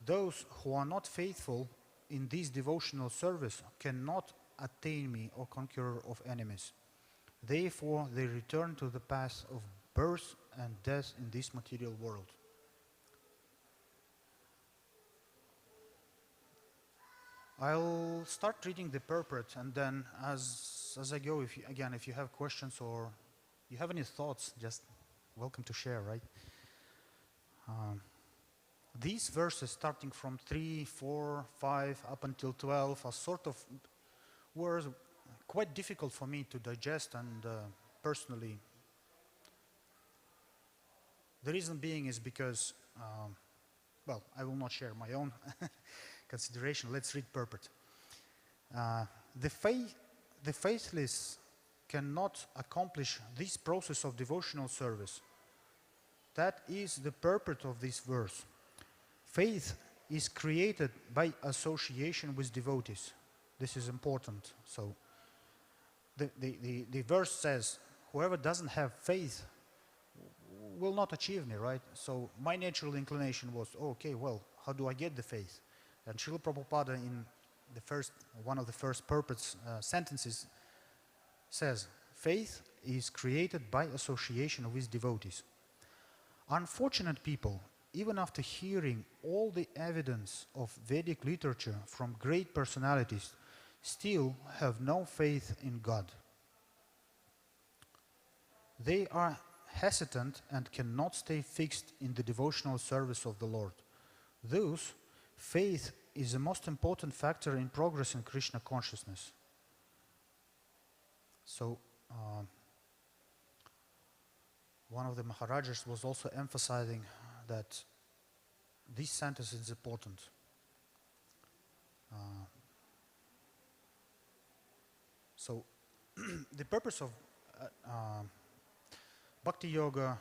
Those who are not faithful in this devotional service cannot attain me, O conqueror of enemies. Therefore, they return to the path of birth and death in this material world. I'll start reading the purport, and then as I go, if you have questions or you have any thoughts, just welcome to share, right? These verses, starting from 3, 4, 5, up until 12, are sort of were quite difficult for me to digest, and personally, the reason being is because, well, I will not share my own consideration. Let's read purport. The faithless cannot accomplish this process of devotional service. That is the purport of this verse. Faith is created by association with devotees. This is important. So the verse says, whoever doesn't have faith will not achieve me, right? So my natural inclination was, okay, well, how do I get the faith? And Srila Prabhupada in one of the first purports sentences says, faith is created by association with devotees. Unfortunate people, even after hearing all the evidence of Vedic literature from great personalities, still have no faith in God. They are hesitant and cannot stay fixed in the devotional service of the Lord. Thus, faith is the most important factor in progress in Krishna consciousness. So, one of the Maharajas was also emphasizing that this sentence is important. So, the purpose of Bhakti Yoga,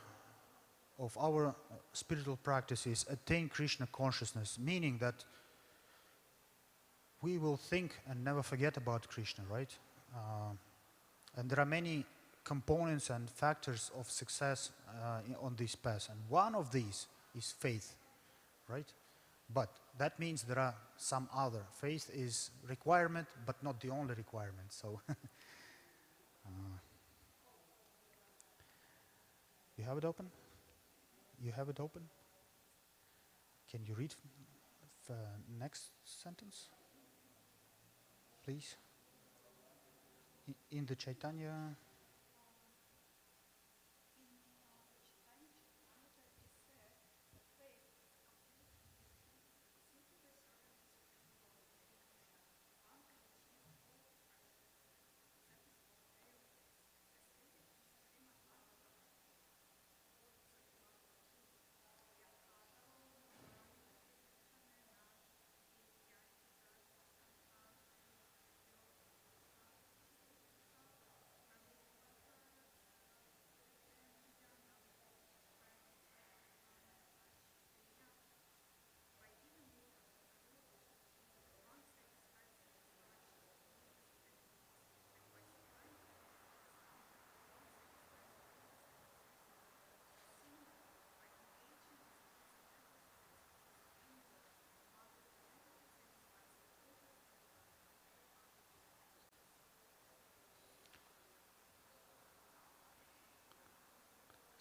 of our spiritual practice, is attain Krishna consciousness, meaning that we will think and never forget about Krishna, right? And there are many components and factors of success on this path, and one of these is faith, right? But that means there are some other. Faith is requirement, but not the only requirement. So, you have it open? You have it open? Can you read the next sentence, please? In the Chaitanya.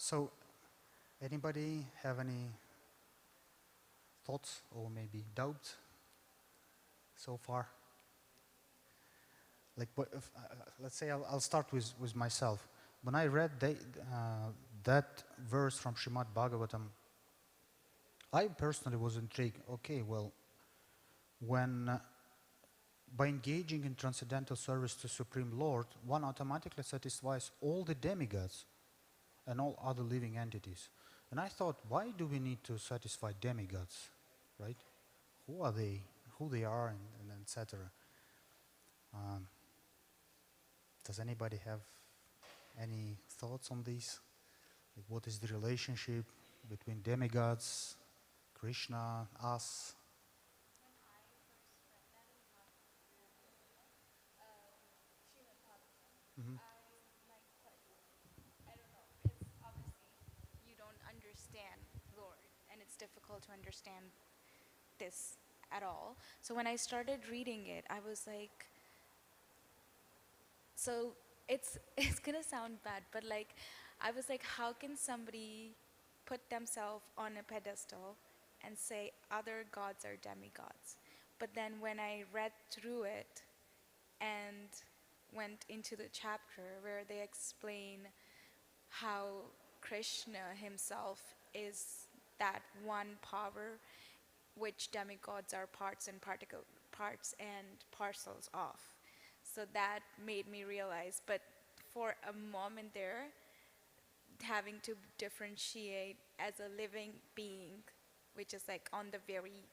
So, anybody have any thoughts or maybe doubts so far? Like, let's say I'll start with myself. When I read that verse from Srimad Bhagavatam, I personally was intrigued. Okay, well, when by engaging in transcendental service to Supreme Lord, one automatically satisfies all the demigods and all other living entities. And I thought, why do we need to satisfy demigods, right? Who are they, who they are, and etc. Does anybody have any thoughts on this? Like, what is the relationship between demigods, Krishna, us? When I first read that in Bhagavatam, Mm-hmm. I like difficult to understand this at all. So when I started reading it, I was like, so it's gonna sound bad, but like, I was like, how can somebody put themselves on a pedestal and say other gods are demigods? But then when I read through it and went into the chapter where they explain how Krishna himself is that one power which demigods are parts and parcels of. So that made me realize, but for a moment there, having to differentiate as a living being, which is like on the very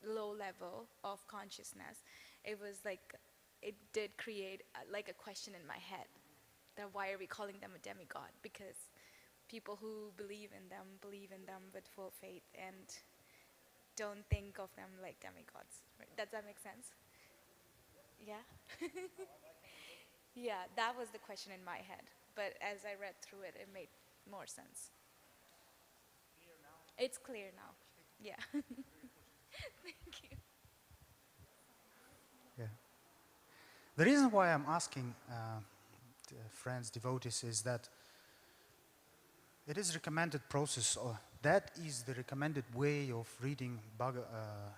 low level of consciousness, it was like, it did create like a question in my head, that why are we calling them a demigod? Because people who believe in them with full faith and don't think of them like demigods. Right? Does that make sense? Yeah? Yeah, that was the question in my head. But as I read through it, it made more sense. It's clear now. Yeah. Thank you. Yeah. The reason why I'm asking friends, devotees, is that it is recommended process, or that is the recommended way of reading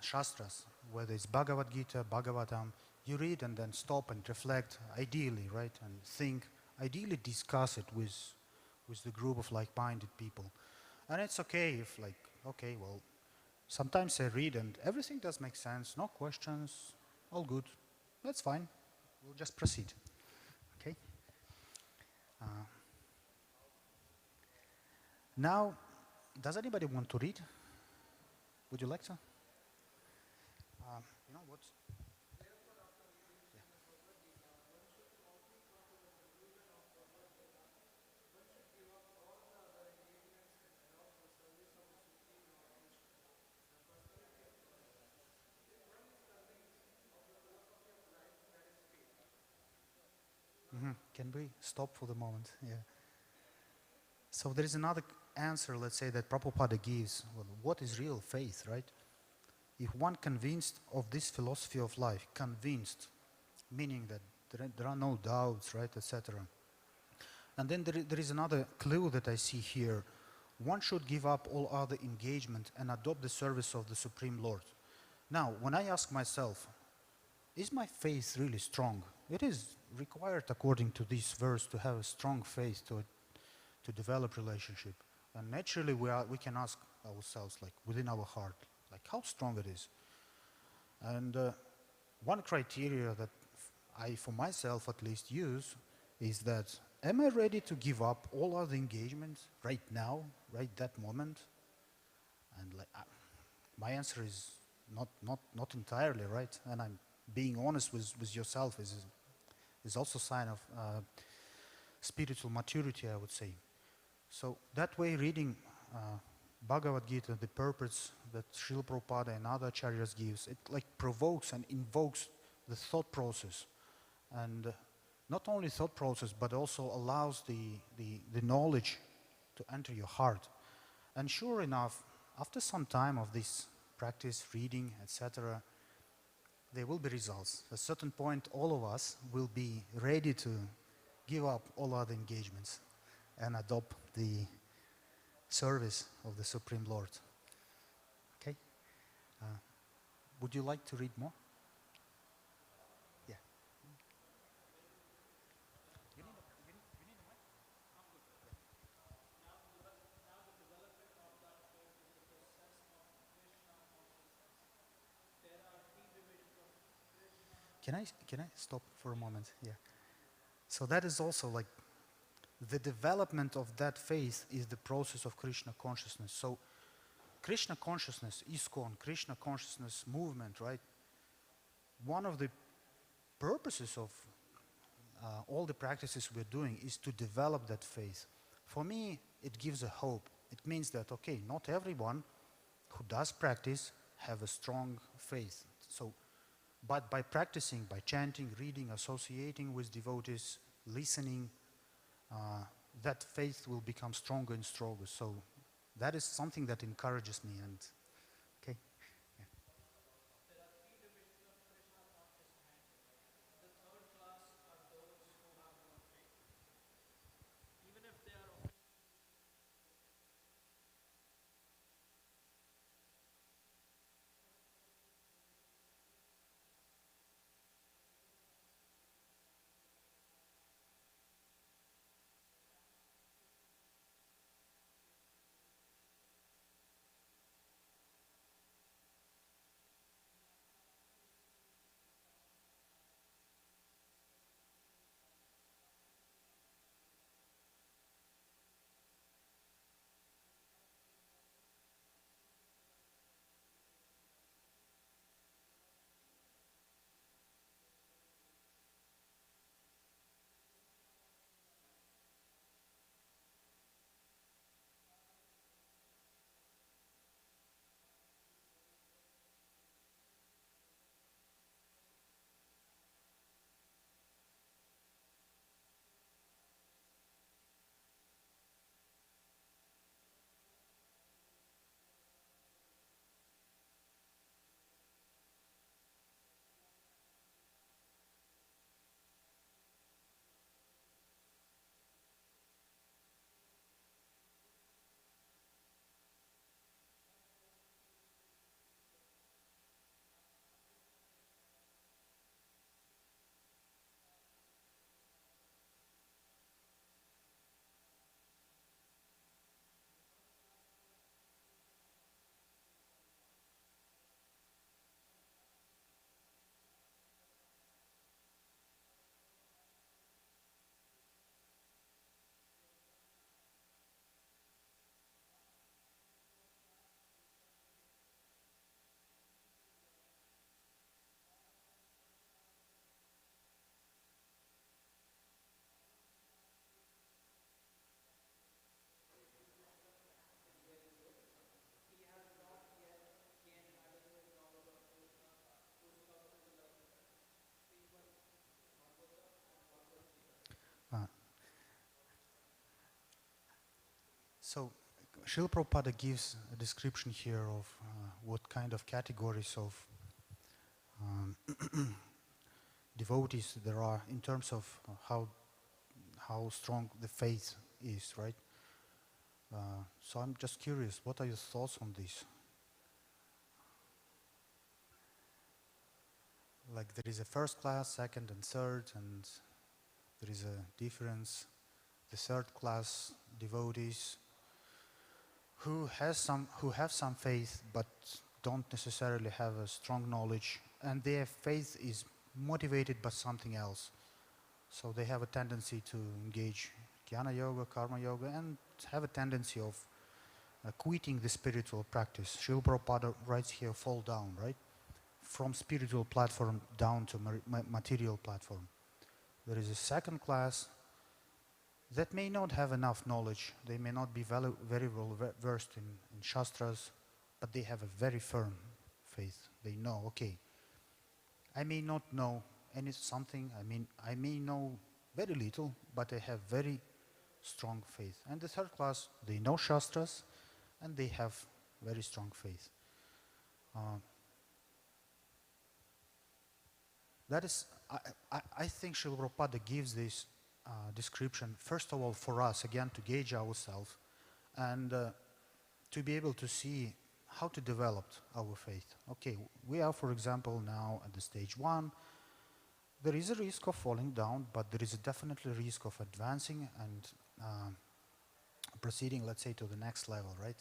Shastras, whether it's Bhagavad Gita, Bhagavatam. You read and then stop and reflect, ideally, right, and think, ideally discuss it with the group of like-minded people. And it's okay if, like, okay, well, sometimes I read and everything does make sense, no questions, all good, that's fine, we'll just proceed, okay? Now, does anybody want to read? Would you like to? You know what? Can we stop for the moment? Yeah. So there is another answer, let's say, that Prabhupada gives. Well, what is real faith, right? If one convinced of this philosophy of life, convinced, meaning that there are no doubts, right, etc. And then there is another clue that I see here. One should give up all other engagement and adopt the service of the Supreme Lord. Now, when I ask myself, is my faith really strong? It is required, according to this verse, to have a strong faith to develop relationship. And naturally, we can ask ourselves, like within our heart, like how strong it is. And one criteria that I, for myself at least, use is that, am I ready to give up all other engagements right now, right that moment? And like, my answer is not entirely, right? And I'm being honest with yourself is also a sign of spiritual maturity, I would say. So that way, reading Bhagavad Gita, the purpose that Srila Prabhupada and other acharyas gives, it like provokes and invokes the thought process. And not only thought process, but also allows the knowledge to enter your heart. And sure enough, after some time of this practice, reading, etc., there will be results. At a certain point, all of us will be ready to give up all other engagements and adopt the service of the Supreme Lord. Okay? Would you like to read more? Yeah. Can I stop for a moment? Yeah. So that is also like the development of that faith is the process of Krishna consciousness. So Krishna consciousness, ISKCON, Krishna consciousness movement, right? One of the purposes of all the practices we're doing is to develop that faith. For me, it gives a hope. It means that, okay, not everyone who does practice have a strong faith. So, but by practicing, by chanting, reading, associating with devotees, listening, that faith will become stronger and stronger. So that is something that encourages me. And okay, yeah. Uh, so Srila Prabhupada gives a description here of what kind of categories of um, devotees there are in terms of how strong the faith is, right? So I'm just curious, what are your thoughts on this? Like there is a first class, second and third, and there is a difference. The third class devotees who have some faith but don't necessarily have a strong knowledge, and their faith is motivated by something else. So they have a tendency to engage jnana yoga, karma yoga, and have a tendency of quitting the spiritual practice. Srila Prabhupada writes here, fall down, right? From spiritual platform down to material platform. There is a second class that may not have enough knowledge. They may not be very well versed in Shastras, but they have a very firm faith. They know, okay, I may not know something, I may know very little, but I have very strong faith. And the third class, they know Shastras, and they have very strong faith. That is, I think Srila Prabhupada gives this description, first of all, for us, again, to gauge ourselves and to be able to see how to develop our faith. Okay, we are, for example, now at the stage 1. There is a risk of falling down, but there is definitely a risk of advancing and proceeding, let's say, to the next level, right?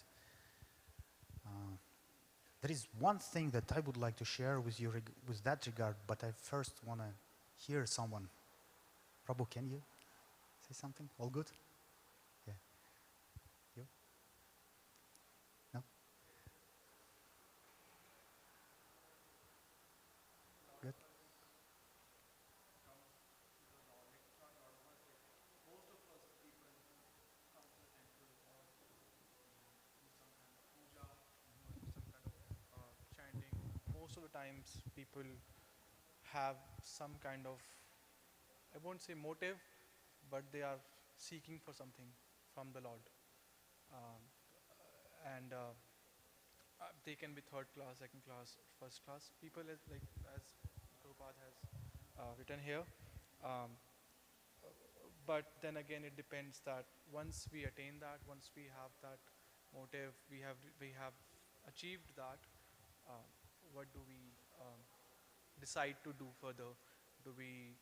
There is one thing that I would like to share with you with that regard, but I first want to hear someone. Prabhu, can you say something? All good? Yeah. You? No? Good? Chanting. Most of the times, people have some kind of, I won't say motive, but they are seeking for something from the Lord. Um, and they can be third class, second class, first class people, like as Prabhupada has written here. Um, but then again, it depends that once we attain that, once we have that motive, we have achieved that. Uh, what do we decide to do further? Do we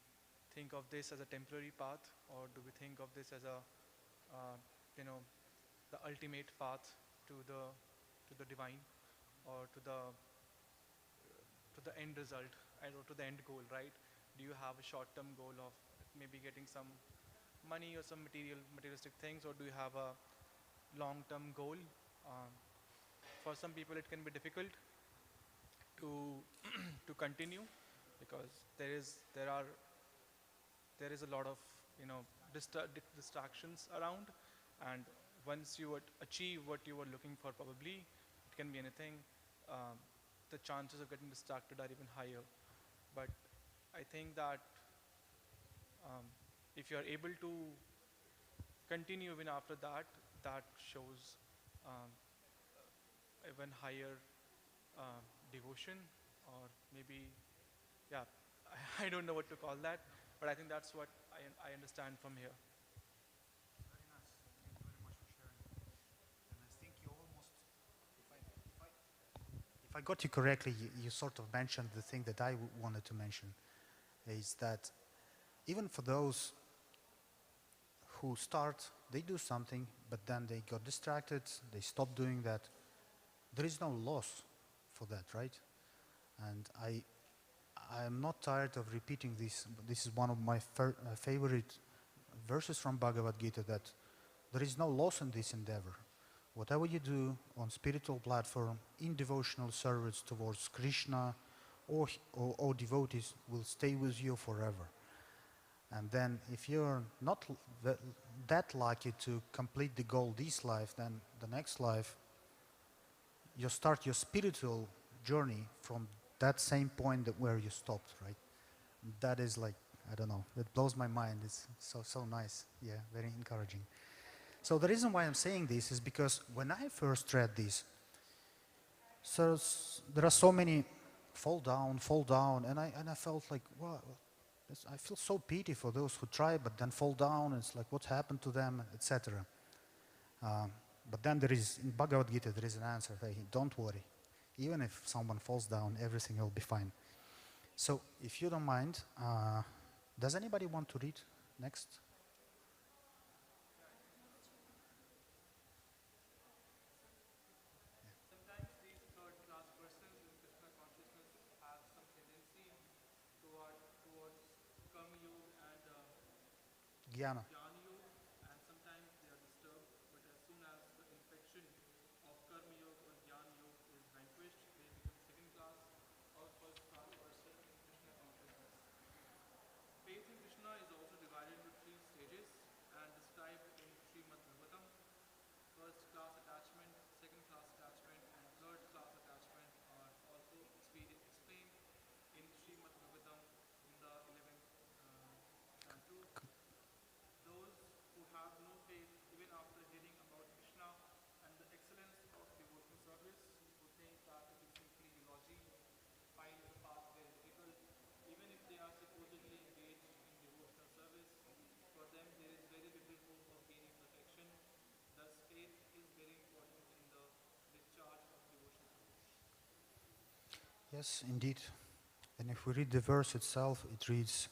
think of this as a temporary path, or do we think of this as a uh, you know the ultimate path to the divine, or to the end result, or to the end goal, right? Do you have a short-term goal of maybe getting some money or some materialistic things, or do you have a long-term goal? Um, for some people, it can be difficult to to continue, because there is a lot of you know distractions around, and once you would achieve what you were looking for, probably it can be anything. Um, the chances of getting distracted are even higher. But I think that um, if you are able to continue even after that, that shows um, even higher um, devotion, or maybe, yeah, I don't know what to call that, but I think that's what I understand from here. Very nice. Thank you very much for sharing. And I think you almost, if I got you correctly, you sort of mentioned the thing that I wanted to mention, is that even for those who start, they do something, but then they got distracted, they stop doing that. There is no loss for that, right? And I'm not tired of repeating this. This is one of my favorite verses from Bhagavad Gita, that there is no loss in this endeavor. Whatever you do on spiritual platform, in devotional service towards Krishna or devotees, will stay with you forever. And then if you're not that lucky to complete the goal this life, then the next life, you start your spiritual journey from that same point that where you stopped, right? That is like, I don't know, that blows my mind. It's so nice. Yeah, very encouraging. So the reason why I'm saying this is because when I first read this, so there are so many fall down, and I felt like, wow, I feel so pity for those who try but then fall down. It's like, what happened to them, etc. But then there is, in Bhagavad Gita, there is an answer. Hey, don't worry. Even if someone falls down, everything will be fine. So if you don't mind, does anybody want to read next? Sometimes these third class persons in Krishna consciousness have some tendency towards Karma Yoga and Gyana. Jnana Yoga, and sometimes they are disturbed. But as soon as the infection of Karma Yoga or Jnana Yoga is vanquished, they become second class or first class person in Krishna consciousness. Faith in Krishna is also divided into three stages and described in Srimad Bhagavatam. First class attachment, second class attachment, and third class attachment are also explained in Srimad Bhagavatam in the 11th canto. Those who have no faith even after hearing about Krishna and the excellence of devotional service, who think that it is simply eulogy, find the path very difficult. Even if they are supposedly engaged in devotional service, for them there is very little hope of gaining perfection. Thus, faith is very important in the discharge of devotional service. Yes, indeed. And if we read the verse itself, it reads,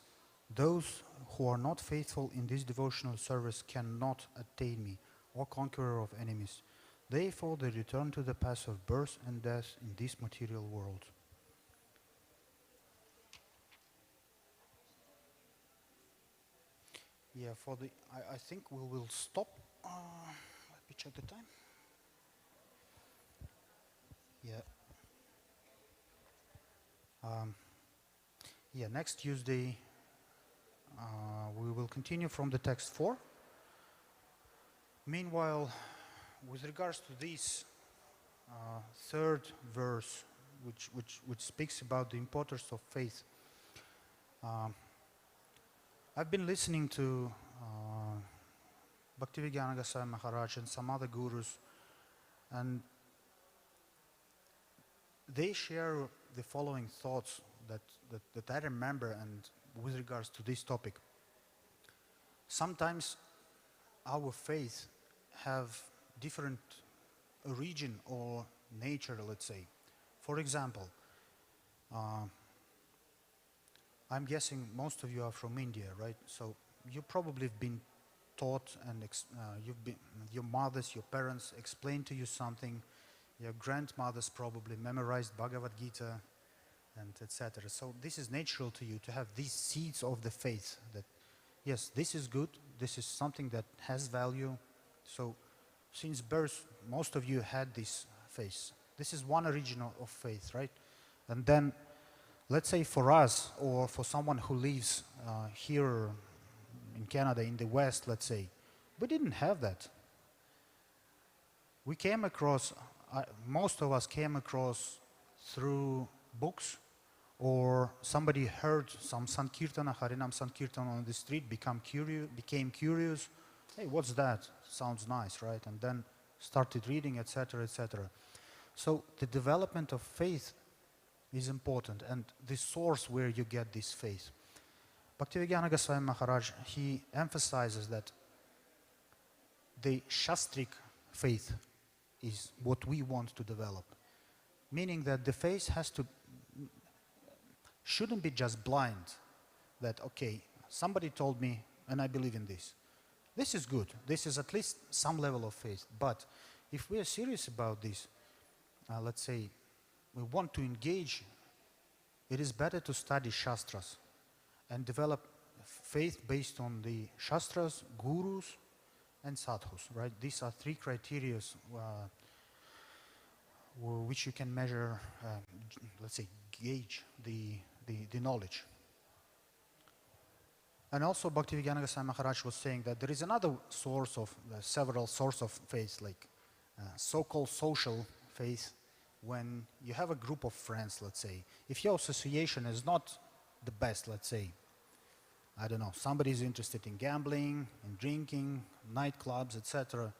"Those who are not faithful in this devotional service cannot attain me, or conqueror of enemies. Therefore they return to the path of birth and death in this material world." Yeah, I think we will stop. Let me check the time. Yeah. Yeah, next Tuesday we will continue from the text 4. Meanwhile, with regards to this third verse, which speaks about the importance of faith, I've been listening to Bhaktivedanta Goswami Maharaj and some other gurus, And they share the following thoughts that I remember, and with regards to this topic. Sometimes our faith have different origin or nature, let's say. For example, I'm guessing most of you are from India, right? So you probably have been taught and your mothers, your parents explained to you something. Your grandmothers probably memorized Bhagavad Gita and etc. So this is natural to you to have these seeds of the faith that, yes, this is good, this is something that has value. So since birth, most of you had this faith. This is one origin of faith, right? And then, let's say for us, or for someone who lives here in Canada, in the West, let's say, we didn't have that. We came across, most of us came across through books, or somebody heard some Sankirtana, Harinam Sankirtan on the street, became curious. Hey, what's that? Sounds nice, right? And then started reading, etc., etc. So the development of faith is important, and the source where you get this faith. Bhaktivedanta Goswami Maharaj, he emphasizes that the Shastric faith is what we want to develop. Meaning that the faith shouldn't be just blind, that, okay, somebody told me and I believe in this. This is good. This is at least some level of faith. But if we are serious about this, let's say we want to engage, it is better to study Shastras and develop faith based on the Shastras, Gurus, and Sadhus, right? These are three criteria which you can measure, let's say, gauge the knowledge. And also Bhaktivedanta Goswami Maharaj was saying that there is another source of, several sources of faith, like so-called social faith, when you have a group of friends, let's say. If your association is not the best, let's say, I don't know, somebody is interested in gambling, in drinking, nightclubs, etc.,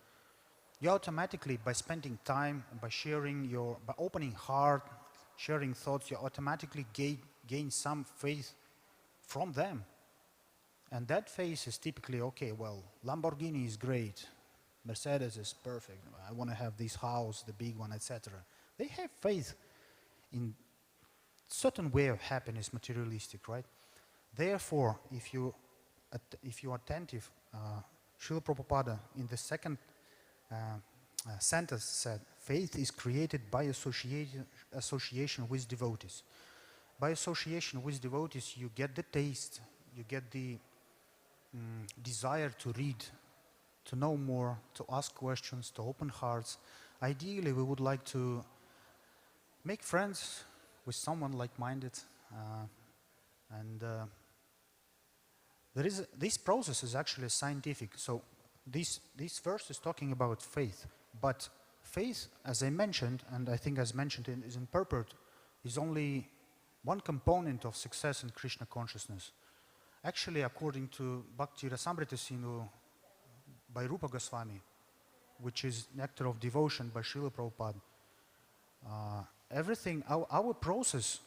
you automatically, by spending time, by opening heart, sharing thoughts, you automatically gain some faith from them. And that faith is typically, okay, well, Lamborghini is great, Mercedes is perfect, I want to have this house, the big one, etc. They have faith in certain way of happiness, materialistic, right? Therefore, if you are attentive, Srila Prabhupada in the second sentence said, faith is created by association with devotees. By association with devotees, you get the taste, you get the desire to read, to know more, to ask questions, to open hearts. Ideally, we would like to make friends with someone like-minded, and this process is actually scientific. So this verse is talking about faith, but faith, as I mentioned, and I think as mentioned is in purport, is only one component of success in Krishna consciousness. Actually, according to Bhakti Rasamrita Sindhu by Rupa Goswami, which is Nectar of Devotion by Srila Prabhupada, everything, our process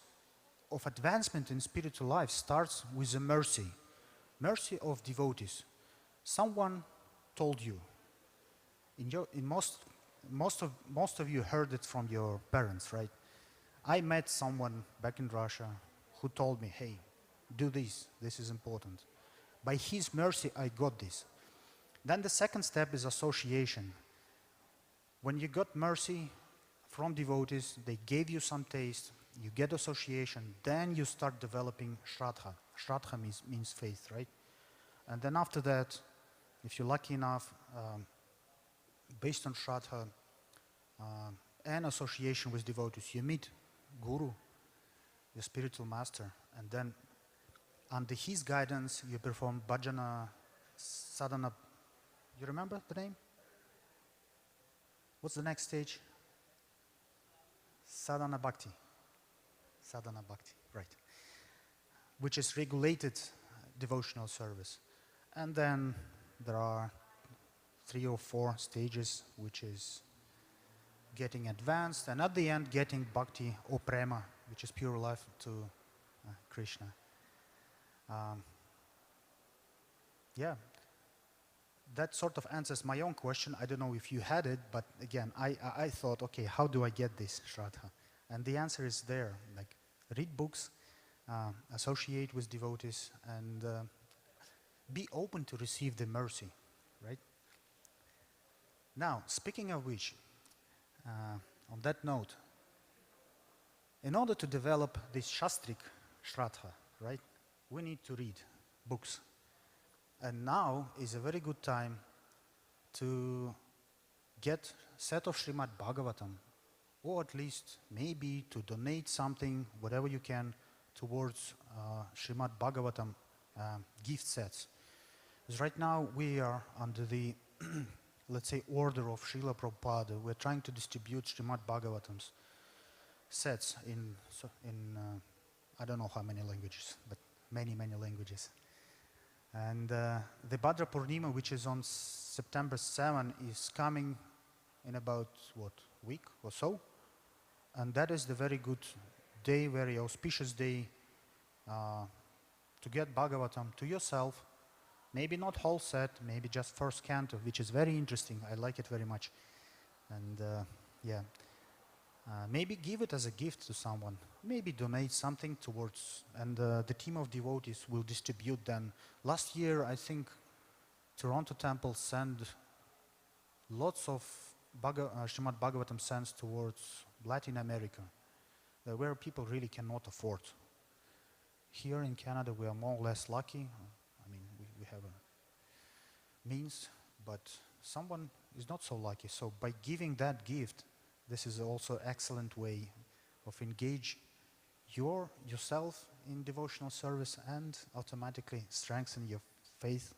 of advancement in spiritual life starts with the mercy of devotees. Someone told you, most of you heard it from your parents, right? I met someone back in Russia who told me, hey, do this is important. By his mercy, I got this. Then the second step is association. When you got mercy from devotees, they gave you some taste, you get association, then you start developing Shraddha. Shraddha means faith, right? And then after that, if you're lucky enough, based on Shraddha and association with devotees, you meet Guru, your spiritual master, and then under his guidance, you perform bhajana, sadhana. You remember the name? What's the next stage? Sadhana bhakti. Sadhana bhakti, right. Which is regulated devotional service. And then there are 3 or 4 stages, which is getting advanced, and at the end getting bhakti or prema, which is pure life to Krishna. Um, yeah, that sort of answers my own question. I don't know if you had it, but again, I thought, okay, how do I get this Shraddha? And the answer is there. Like, read books, associate with devotees, and be open to receive the mercy, right? Now, speaking of which, on that note, in order to develop this Shastrik Shraddha, right, we need to read books. And now is a very good time to get set of Srimad Bhagavatam, or at least maybe to donate something, whatever you can, towards Srimad Bhagavatam gift sets. Because right now we are under the, let's say, order of Srila Prabhupada. We're trying to distribute Srimad Bhagavatams sets in I don't know how many languages, but many, many languages. And the Bhadra Purnima, which is on September 7, is coming in about, what, week or so? And that is the very good day, very auspicious day to get Bhagavatam to yourself. Maybe not whole set, maybe just first canto, which is very interesting. I like it very much. And yeah, maybe give it as a gift to someone. Maybe donate something towards, and the team of devotees will distribute them. Last year, I think Toronto Temple sent lots of Srimad Bhagavatam sends towards Latin America, where people really cannot afford. Here in Canada, we are more or less lucky. I mean, we have a means, but someone is not so lucky. So by giving that gift, this is also an excellent way of engage yourself in devotional service and automatically strengthen your faith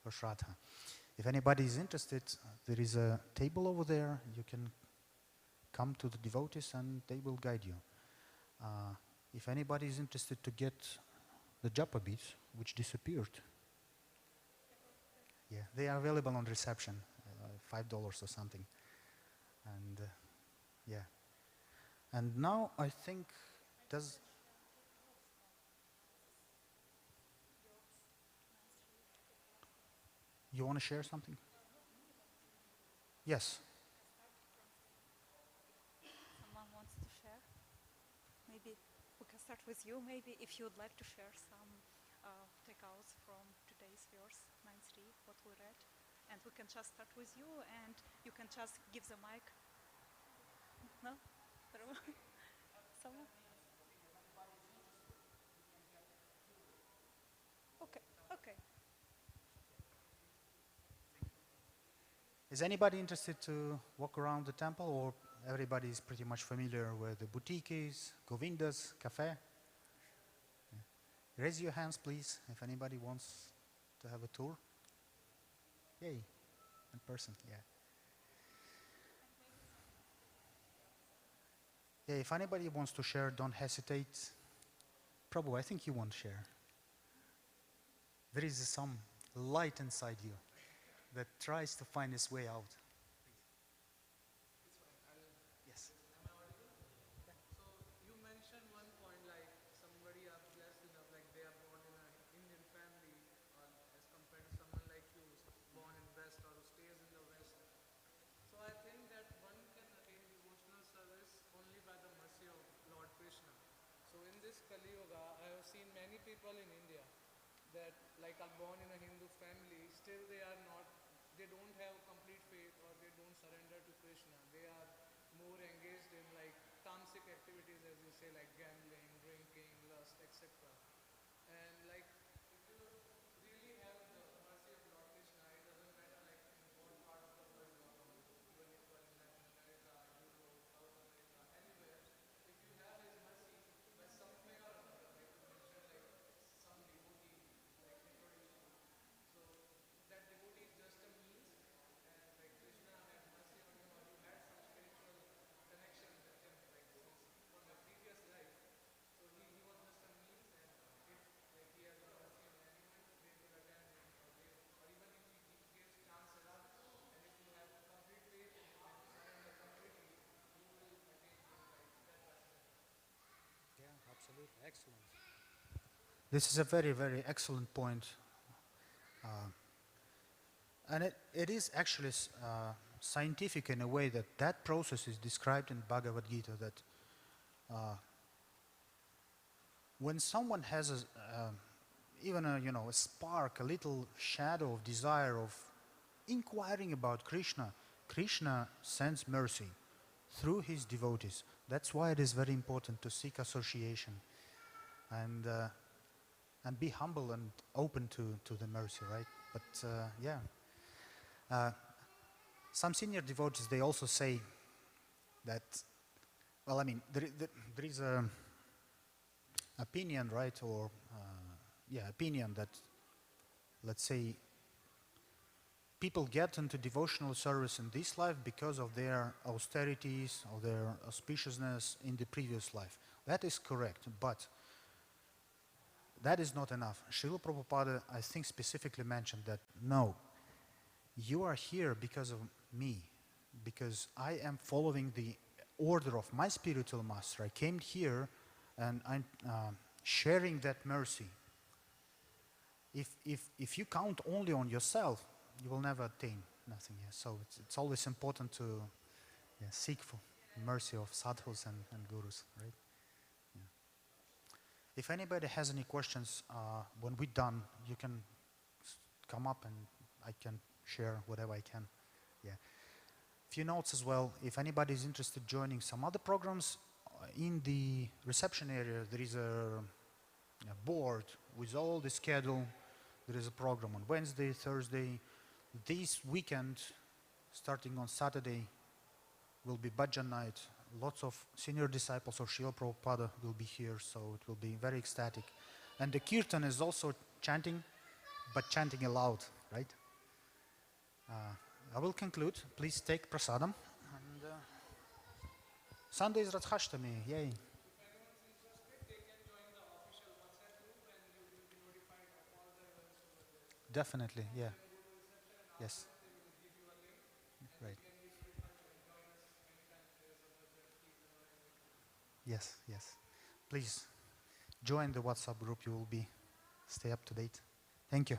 or Shraddha. If anybody is interested, there is a table over there. You can come to the devotees and they will guide you. If anybody is interested to get the japa beads, which disappeared, yeah, they are available on reception, $5 or something. And yeah. And now I think does. You want to share something? Yes. Someone wants to share? Maybe we can start with you. Maybe if you'd like to share some takeouts from today's verse 9.3, what we read. And we can just start with you, and you can just give the mic. No? Someone? Okay, okay. Is anybody interested to walk around the temple, or everybody is pretty much familiar with the boutiques, Govindas, cafe? Yeah. Raise your hands, please, if anybody wants to have a tour. Yay, in person, yeah. Yeah, if anybody wants to share, don't hesitate. Prabhu, I think you want to share. There is some light inside you that tries to find its way out. Yes. So you mentioned one point like somebody are blessed enough, like they are born in an Indian family, as compared to someone like you who's born in West or who stays in the West. So I think that one can attain devotional service only by the mercy of Lord Krishna. So in this Kali Yuga, I have seen many people in India that like are born in a Hindu family, still they don't have complete faith or they don't surrender to Krishna. They are more engaged in like tamasic activities, as you say, like gambling, drinking, lust, etc. And like if you really have the mercy of Lord Krishna, it doesn't matter like in what part of the world you are from, even if you are in Latin America, Europe, South America, anywhere. If you have His mercy, by some way or another, like you mentioned, like some devotee like introduced you. So that devotee is just a means, and like Krishna had mercy on you, or you had some spiritual connection with him, like since from your previous life. So he was just a means, and This is a very, very excellent point. Uh, and it is actually scientific in a way that that process is described in Bhagavad Gita, that when someone has even a spark, a little shadow of desire of inquiring about Krishna, Krishna sends mercy through his devotees. That's why it is very important to seek association and be humble and open to the mercy, right? But yeah, some senior devotees, they also say that, well, I mean, there is a opinion, right, or opinion that, let's say, people get into devotional service in this life because of their austerities, of their auspiciousness in the previous life. That is correct, but that is not enough. Srila Prabhupada, I think, specifically mentioned that, no, you are here because of me, because I am following the order of my spiritual master. I came here and I'm sharing that mercy. If you count only on yourself, you will never attain nothing. Yeah. So it's always important to seek for mercy of sadhus and gurus, right? Yeah. If anybody has any questions, when we're done, you can come up and I can share whatever I can. Yeah. Few notes as well. If anybody is interested joining some other programs, in the reception area there is a board with all the schedule. There is a program on Wednesday, Thursday. This weekend, starting on Saturday, will be bhajan night. Lots of senior disciples of Srila Prabhupada will be here, so it will be very ecstatic. And the kirtan is also chanting, but chanting aloud, right? I will conclude. Please take prasadam. And Sunday is Radhashtami. Yay. Definitely, yeah. Yes. Right. Yes, yes. Please join the WhatsApp group. You will be stay up to date. Thank you.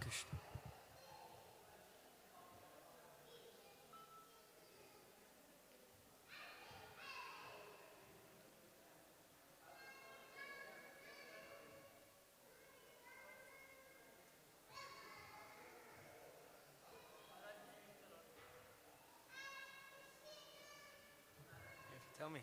Krishna. You have to tell me.